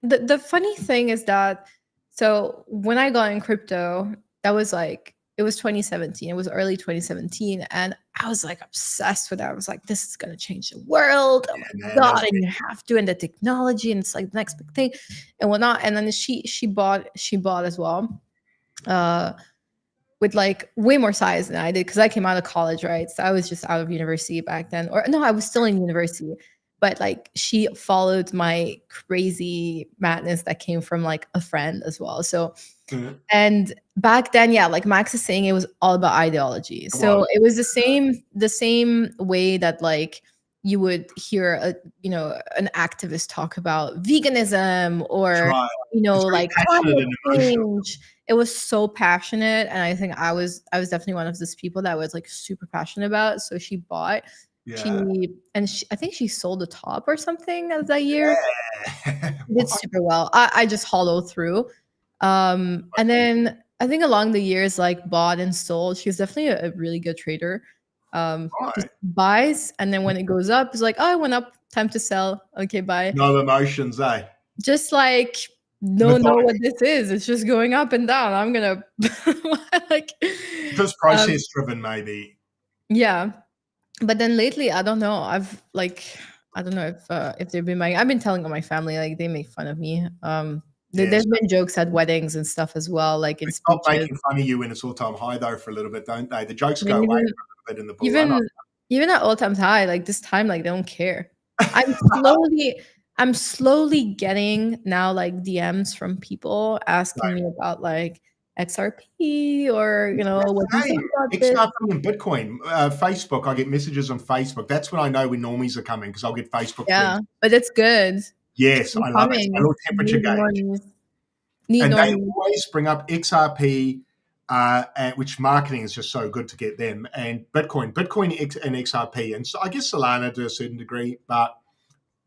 the funny thing is that, so when I got in crypto, that was like, it was 2017. It was early 2017. And I was like obsessed with that. I was like, this is going to change the world. Oh my God. And you have to, and the technology, and it's like the next big thing and whatnot. And then she bought as well, with like way more size than I did, because I came out of college, right? So I was just out of university back then. Or no, I was still in university. But like, she followed my crazy madness that came from like a friend as well. So, and back then, yeah, like Max is saying, it was all about ideology. So it was the same way that like you would hear an activist talk about veganism or like climate change. It was so passionate, and I think I was definitely one of those people that was like super passionate about it. So she bought. Yeah. I think she sold a top or something of that year. Yeah. Did super well. I just hollowed through. And then I think along the years, like, bought and sold. She's definitely a really good trader. Just buys, and then when it goes up, it's like, oh, it went up, time to sell. Okay, bye. No emotions, eh? Just like, don't know what this is. It's just going up and down. I'm gonna like just process driven, maybe. Yeah. But then lately, I don't know. I don't know if they've been I've been telling all my family, like, they make fun of me. There's been jokes at weddings and stuff as well, like in speeches. Stop making fun of you when it's all-time high though for a little bit, don't they? The jokes go away for a little bit in the bull. Even at all-time high, like this time, like they don't care. I'm slowly getting now like DMs from people asking me about like XRP or what do you think about XRP and Bitcoin. Facebook, I get messages on Facebook. That's when I know when normies are coming, because I'll get Facebook. Yeah, but it's good. Yes, I love it. A little temperature gauge. And they always bring up XRP, which marketing is just so good to get them, and Bitcoin and XRP, and so I guess Solana to a certain degree, but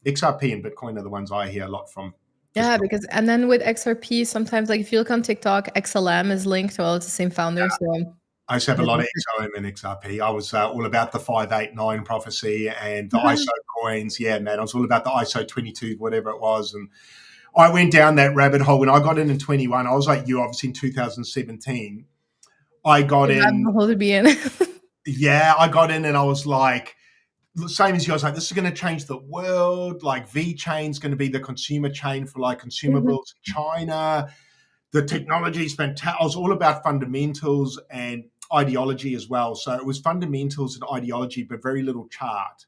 XRP and Bitcoin are the ones I hear a lot from. Yeah, and then with XRP, sometimes, like, if you look on TikTok, XLM is linked. Well, it's the same founder, so I used to have a lot of XOM and XRP. I was all about the 589 prophecy and the ISO coins. Yeah, man, I was all about the ISO 22, whatever it was. And I went down that rabbit hole when I got in 21. I was like you, obviously in 2017. I got in. Hole to be in. Yeah, I got in and I was like, same as you. I was like, this is going to change the world. Like VeChain's going to be the consumer chain for like consumables in China. The technology is fantastic. I was all about fundamentals and ideology as well. So it was fundamentals and ideology, but very little chart.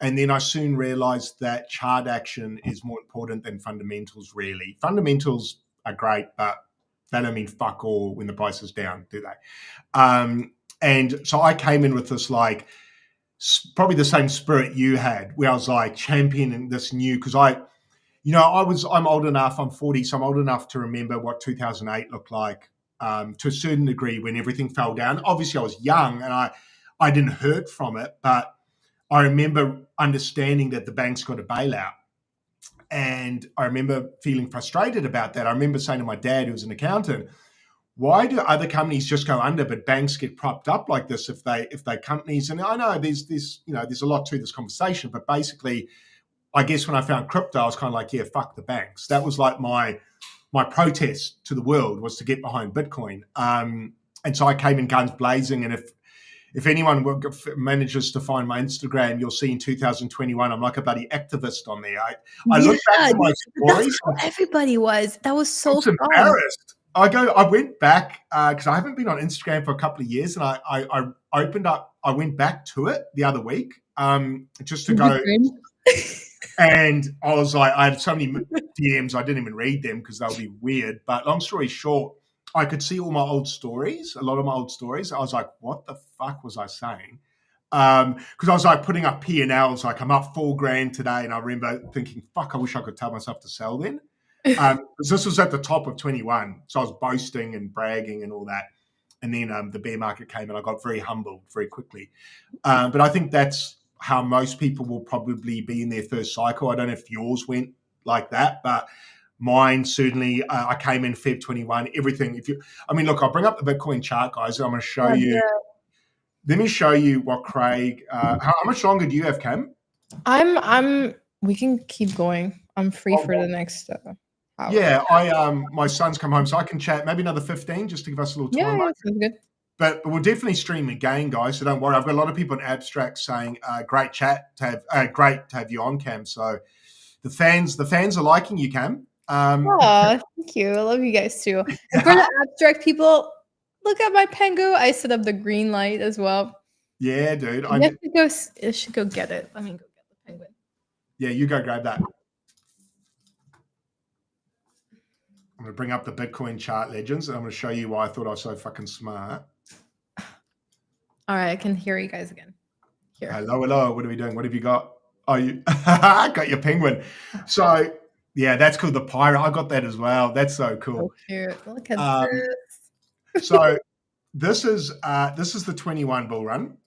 And then I soon realized that chart action is more important than fundamentals, really. Fundamentals are great, but they don't mean fuck all when the price is down, do they? And so I came in with this, like, probably the same spirit you had, where I was like championing this new, because I'm old enough, I'm 40, so I'm old enough to remember what 2008 looked like to a certain degree when everything fell down. Obviously, I was young and I didn't hurt from it, but I remember understanding that the banks got a bailout. And I remember feeling frustrated about that. I remember saying to my dad, who was an accountant, why do other companies just go under, but banks get propped up like this if they companies? And I know there's a lot to this conversation, but basically, I guess when I found crypto, I was kind of like, yeah, fuck the banks. That was like my protest to the world, was to get behind Bitcoin. And so I came in guns blazing. And if anyone manages to find my Instagram, you'll see in 2021, I'm like a bloody activist on there. I look back at my stories. Everybody was. That was so I was embarrassed. I went back because I haven't been on Instagram for a couple of years, and I went back to it the other week just to go. And I was like, I had so many DMs, I didn't even read them because they'll be weird. But long story short, I could see all my old stories, a lot of my old stories. I was like, what the fuck was I saying? Because I was like putting up P&Ls, like I'm up $4,000 today. And I remember thinking, fuck, I wish I could tell myself to sell then. Because this was at the top of 21. So I was boasting and bragging and all that. And then the bear market came and I got very humbled very quickly. But I think that's how most people will probably be in their first cycle. I don't know if yours went like that, but mine certainly, I came in Feb 21, everything. Look, I'll bring up the Bitcoin chart, guys. And I'm going to show you. Yeah. Let me show you what Craig, how much longer do you have, Cam? We can keep going. I'm free for the next hour. Yeah, my son's come home, so I can chat maybe another 15 just to give us a little time. Yeah, sounds good. But we'll definitely stream again, guys. So don't worry. I've got a lot of people in Abstract saying, "Great chat to have, great to have you on, Cam." So the fans are liking you, Cam. Thank you. I love you guys too. And for the Abstract people, look at my Pengu. I set up the green light as well. Yeah, dude. I should go get it. Let me go get the penguin. Yeah, you go grab that. I'm going to bring up the Bitcoin chart legends, and I'm going to show you why I thought I was so fucking smart. All right, I can hear you guys again. Here. Hello. What are we doing? What have you got? Oh, you got your penguin. So, yeah, that's cool. The pirate, I got that as well. That's so cool. So cute. Look at this. So this is the 21 bull run.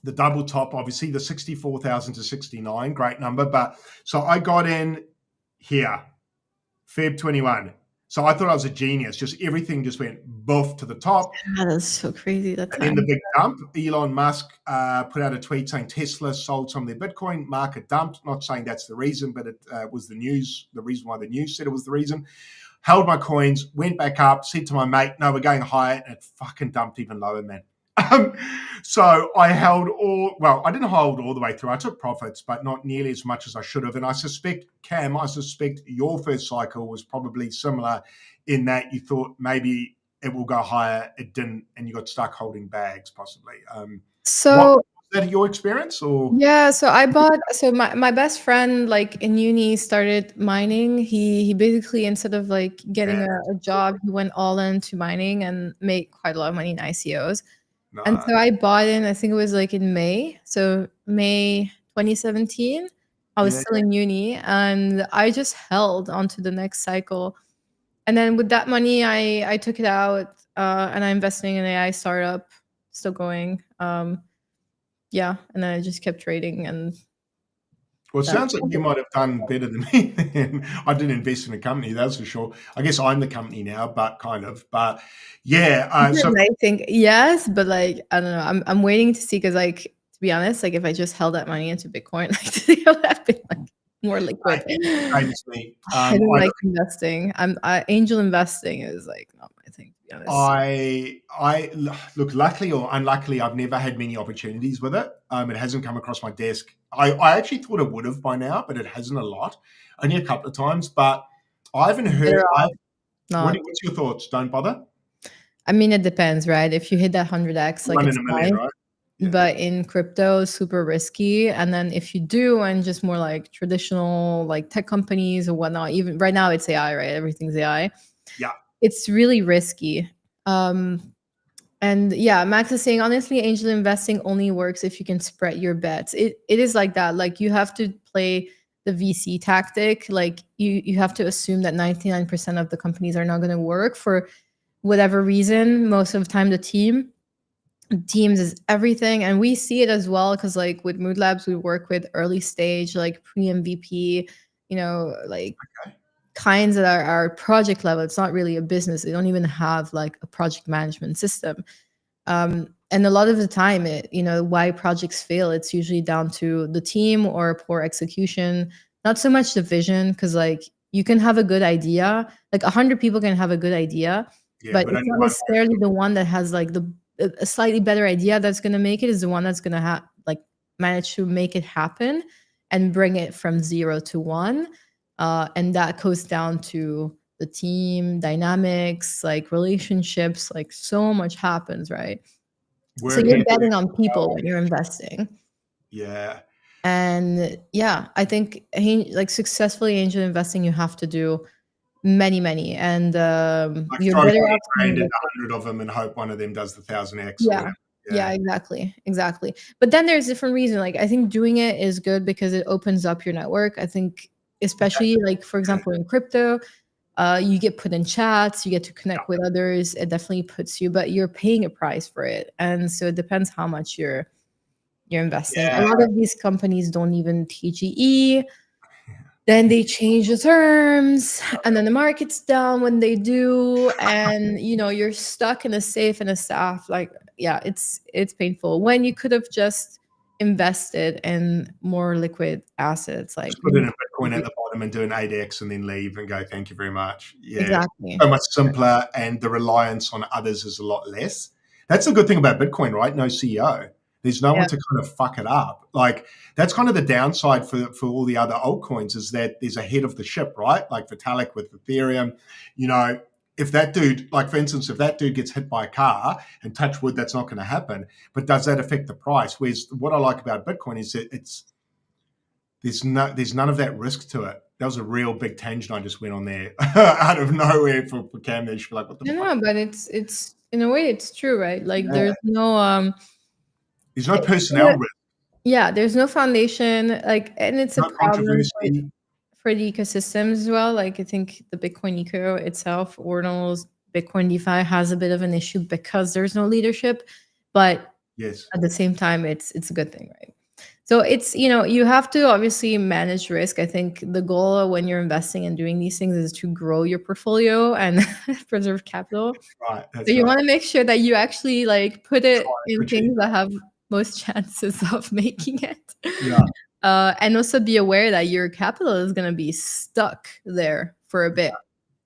The double top, obviously, the 64,000 to 69, great number. But so I got in here, Feb 21. So I thought I was a genius. Just everything just went boof to the top. That's so crazy. That's in the big dump. Elon Musk put out a tweet saying Tesla sold some of their Bitcoin, market dumped. Not saying that's the reason, but it was the news. The reason why the news said it was the reason. Held my coins, went back up, said to my mate, no, we're going higher. And it fucking dumped even lower, man. So I I didn't hold all the way through. I took profits, but not nearly as much as I should have. And I suspect, Cam, your first cycle was probably similar in that you thought maybe it will go higher. It didn't, and you got stuck holding bags, possibly. Was that your experience, or? Yeah, so my best friend, like in uni, started mining. He basically, instead of like getting a job, he went all into mining and made quite a lot of money in ICOs. Nice. And so I bought in, I think it was like in May. So May 2017, I was still in uni, and I just held onto the next cycle. And then with that money, I took it out and I'm investing in an AI startup, still going. And then I just kept trading. And Well, it sounds like you might have done better than me. I didn't invest in a company, that's for sure. I guess I'm the company now, but kind of. But yeah, so I think yes, but like I don't know. I'm waiting to see because like to be honest, like if I just held that money into Bitcoin, like it would have been like more liquid. same as me. I don't like investing. Angel investing is like not my thing, to be honest. I look, luckily or unluckily, I've never had many opportunities with it. It hasn't come across my desk. I actually thought it would have by now, but it hasn't a lot. Only a couple of times. But I haven't heard. What's your thoughts? Don't bother. I mean, it depends, right? If you hit that 100x, like it's $1 in a million, fine. right? Yeah. But in crypto, super risky. And then if you do, and just more like traditional, like tech companies or whatnot, even right now it's AI, right? Everything's AI. Yeah. It's really risky. And yeah, Max is saying, honestly, angel investing only works if you can spread your bets. It is like that. Like you have to play the VC tactic. Like you have to assume that 99% of the companies are not going to work for whatever reason. Most of the time, teams is everything, and we see it as well because like with Mood Labs, we work with early stage, like pre-MVP, like kinds that are project level. It's not really a business. They don't even have like a project management system. And a lot of the time, why projects fail, it's usually down to the team or poor execution, not so much the vision, because like you can have a good idea, like 100 people can have a good idea, but it's not necessarily the one that has like a slightly better idea that's going to make it is the one that's going to manage to make it happen and bring it from 0 to 1. And that goes down to the team dynamics, like relationships, like so much happens, right? So you're betting on people when you're investing. Yeah. And yeah, I think like successfully angel investing, you have to do many, and like you're better off doing 100 of them and hope one of them does the 1000x. Yeah, exactly. But then there's different reasons. Like I think doing it is good because it opens up your network. I think especially like for example in crypto, you get put in chats, you get to connect with others. It definitely puts you, but you're paying a price for it, and so it depends how much you're investing. A lot of these companies don't even teach EE. Then they change the terms, and then the market's down when they do, and you're stuck in a safe and a staff. Like, yeah, it's painful when you could have just invested in more liquid assets. Like just put it in Bitcoin at the bottom and do an 8x and then leave and go, thank you very much. Yeah, exactly. So much simpler, and the reliance on others is a lot less. That's the good thing about Bitcoin, right? No CEO. There's no one to kind of fuck it up. Like that's kind of the downside for all the other altcoins is that there's a head of the ship, right? Like Vitalik with Ethereum, if that dude, like for instance, if that dude gets hit by a car, and touch wood, that's not going to happen. But does that affect the price? Whereas what I like about Bitcoin is that there's none of that risk to it. That was a real big tangent I just went on there out of nowhere for Cam. They should be like, what the fuck? No, but it's in a way it's true, right? Like there's no personnel risk. Yeah, there's no foundation, like, and it's no a problem controversy for the ecosystems as well. Like I think the Bitcoin eco itself, Ordinals, Bitcoin DeFi has a bit of an issue because there's no leadership, but yes, at the same time, it's a good thing, right? So it's, you have to obviously manage risk. I think the goal when you're investing and doing these things is to grow your portfolio and preserve capital. Right. So you want to make sure that you actually like put it in things that have most chances of making it. Yeah. And also be aware that your capital is going to be stuck there for a bit.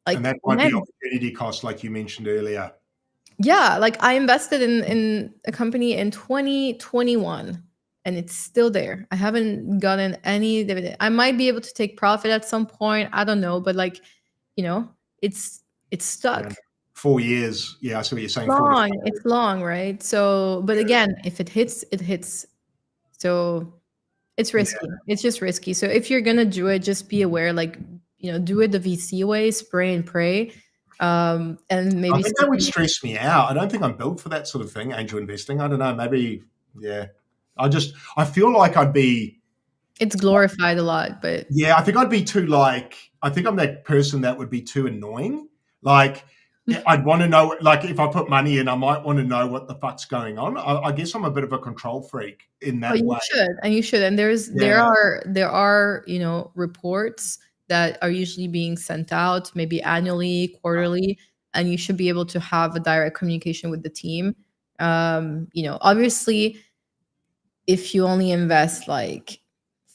Like, and that might be opportunity cost, like you mentioned earlier. Yeah, like I invested in a company in 2021 and it's still there. I haven't gotten any dividend. I might be able to take profit at some point. I don't know, but like, it's stuck. Yeah. 4 years. Yeah, I see what you're saying. It's long, right? So, but again, if it hits, it hits. So it's risky. Yeah. It's just risky. So if you're gonna do it, just be aware, like, do it the VC way, spray and pray. And maybe I think that would stress me out. I don't think I'm built for that sort of thing, angel investing. I don't know. Maybe, yeah. I feel like I'd be. It's glorified a lot, but. Yeah, I think I'd be too I think I'm that person that would be too annoying. Like, I'd want to know, like, if I put money in, I might want to know what the fuck's going on. I guess I'm a bit of a control freak in Oh, that you way. should, and you should. And there Yeah. are reports that are usually being sent out, maybe annually, quarterly, and you should be able to have a direct communication with the team. Obviously, if you only invest like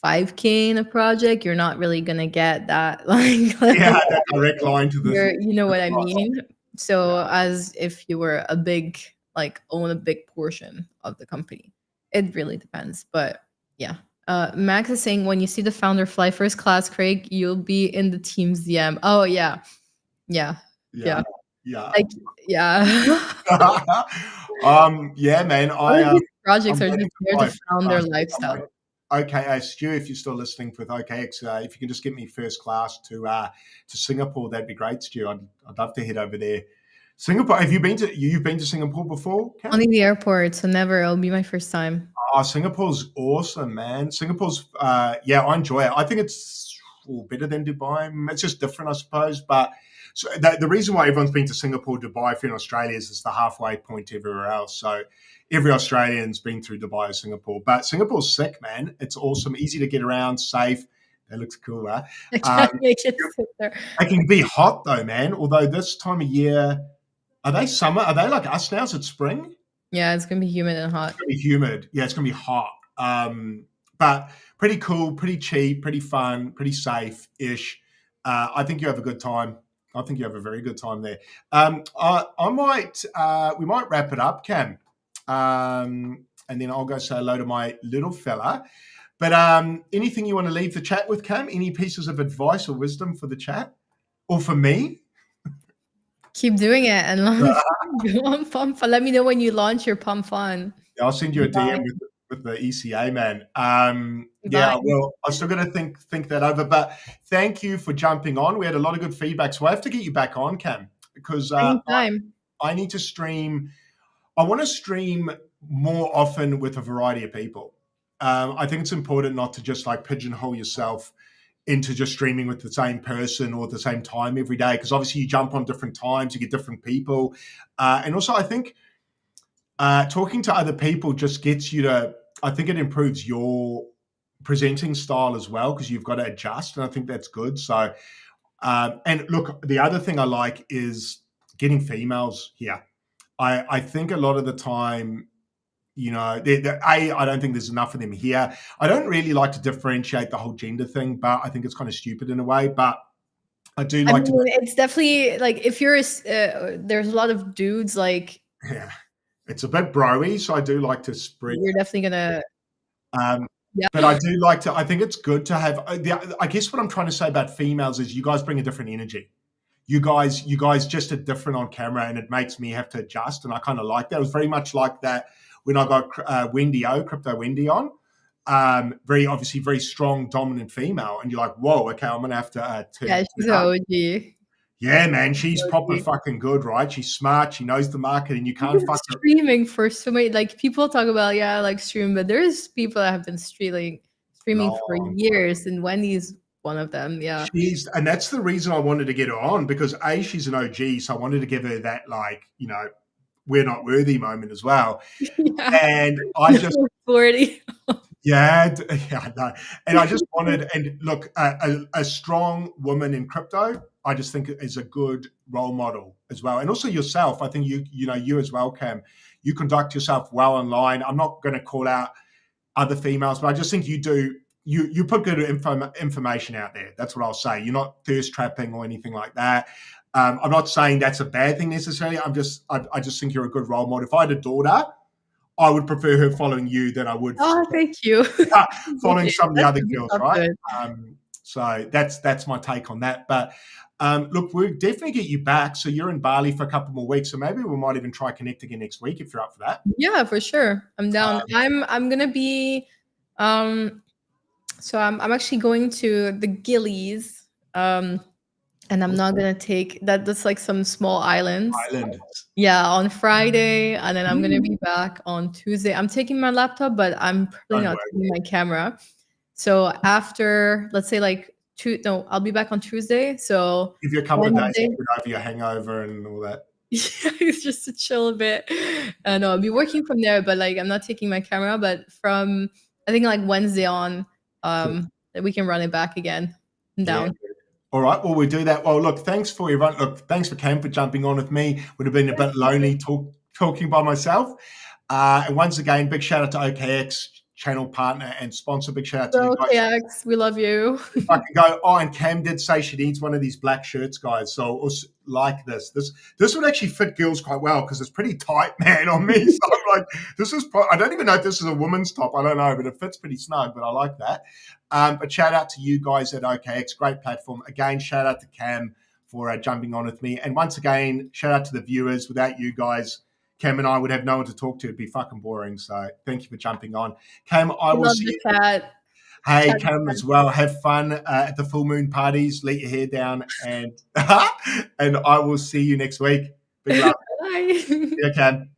5K in a project, you're not really gonna get that like Yeah, that direct line to the. you know what I boss. mean. So as if you were a big, like, own a big portion of the company. It really depends, but yeah. Max is saying when you see the founder fly first class, Craig, you'll be in the team's DM. Oh yeah, yeah, Yeah. like yeah. Yeah, man. All of these projects I'm are waiting just there fly to found their first class. lifestyle. Okay, Stu, if you're still listening with OKX, if you can just get me first class to Singapore, that'd be great, Stu. I'd love to head over there. Singapore. You've been to Singapore before, Cam? Only the airport, so never. It'll be my first time. Oh, Singapore's awesome, man. Singapore's, yeah, I enjoy it. I think it's better than Dubai. It's just different, I suppose. But so the reason why everyone's been to Singapore, Dubai, if you're in Australia, is it's the halfway point to everywhere else. So every Australian's been through Dubai or Singapore. But Singapore's sick, man. It's awesome, easy to get around, safe. That looks cool, huh? I can't make it sit there. It can be hot though, man. Although this time of year, are they summer? Are they like us now? Is it spring? Yeah, it's gonna be humid and hot. It's gonna be humid. Yeah, it's gonna be hot. But pretty cool, pretty cheap, pretty fun, pretty safe-ish. I think you have a good time. I think you have a very good time there. I might. We might wrap it up, Cam, and then I'll go say hello to my little fella. But anything you want to leave the chat with, Cam? Any pieces of advice or wisdom for the chat, or for me? Keep doing it and launch. Pump Fun. Let me know when you launch your Pump Fun. I'll send you a Bye. DM with the ECA, man. Bye. Well, I'm still going to think that over. But thank you for jumping on. We had a lot of good feedback, so I have to get you back on, Cam, because Anytime. I need to stream. I want to stream more often with a variety of people. I think it's important not to just like pigeonhole yourself into just streaming with the same person or at the same time every day, because obviously you jump on different times, you get different people, and also I think talking to other people just gets you to. I think it improves your presenting style as well, because you've got to adjust, and I think that's good. So, and look, the other thing I like is getting females here. I think a lot of the time, I don't think there's enough of them here. I don't really like to differentiate the whole gender thing, but I think it's kind of stupid in a way. But I do like to. It's definitely like if you're there's a lot of dudes like. Yeah, it's a bit broy, so I do like to spread. You're definitely gonna. Yeah. But I do like to. I think it's good to have. I guess what I'm trying to say about females is you guys bring a different energy. You guys just are different on camera, and it makes me have to adjust. And I kind of like that. It was very much like that when I got Crypto Wendy on. Obviously very strong, dominant female, and you're like, whoa, okay, I'm gonna have to. Yeah, she's an OG. Yeah, man, she's proper fucking good, right? She's smart. She knows the market, and you can't fuck her. Streaming for so many, like people talk about, yeah, like stream, but there's people that have been streaming for years, and Wendy's one of them. Yeah, and that's the reason I wanted to get her on, because she's an OG, so I wanted to give her that, like, we're not worthy moment as well. Yeah. And I just 40. Yeah, no. And I just wanted, and look, a strong woman in crypto, I just think is a good role model as well. And also yourself, I think you as well, Cam, you conduct yourself well online. I'm not going to call out other females, but I just think you do. You put good information out there. That's what I'll say. You're not thirst trapping or anything like that. I'm not saying that's a bad thing necessarily. I just think you're a good role model. If I had a daughter, I would prefer her following you than I would. Oh, thank you. Following some of the other girls, right? So that's my take on that. But look, we'll definitely get you back. So you're in Bali for a couple more weeks. So maybe we might even try connect again next week if you're up for that. Yeah, for sure. I'm down. I'm gonna be. So I'm actually going to the Gillies. And I'm not gonna take that. That's like some small islands. Yeah, on Friday, and then I'm gonna be back on Tuesday. I'm taking my laptop, but I'm probably not taking my camera. So after, let's say, like I'll be back on Tuesday. So Give you a couple of days Wednesday- to get over your hangover and all that. yeah, it's just to chill a bit. And I'll be working from there, but like I'm not taking my camera. But from I think like Wednesday on, we can run it back again and down. Yeah. All right, well, we'll do that. Well, look, thanks for your run. Look, thanks for Cam for jumping on with me. Would have been a bit lonely talking by myself. And once again, big shout out to OKX, channel partner and sponsor. Big shout out to you guys. OKX, we love you. If I can go, and Cam did say she needs one of these black shirts, guys. So us like this would actually fit girls quite well because it's pretty tight, man, on me. So I'm like, I don't even know if this is a woman's top. I don't know, but it fits pretty snug. But I like that. But shout out to you guys at OKX, great platform. Again, shout out to Cam for jumping on with me. And once again, shout out to the viewers. Without you guys, Cam and I would have no one to talk to. It'd be fucking boring. So thank you for jumping on. Cam, I will see you. Chat. Hey, Cam, as well. Have fun at the full moon parties. Let your hair down, and and I will see you next week. Big love. Bye. See you, Cam.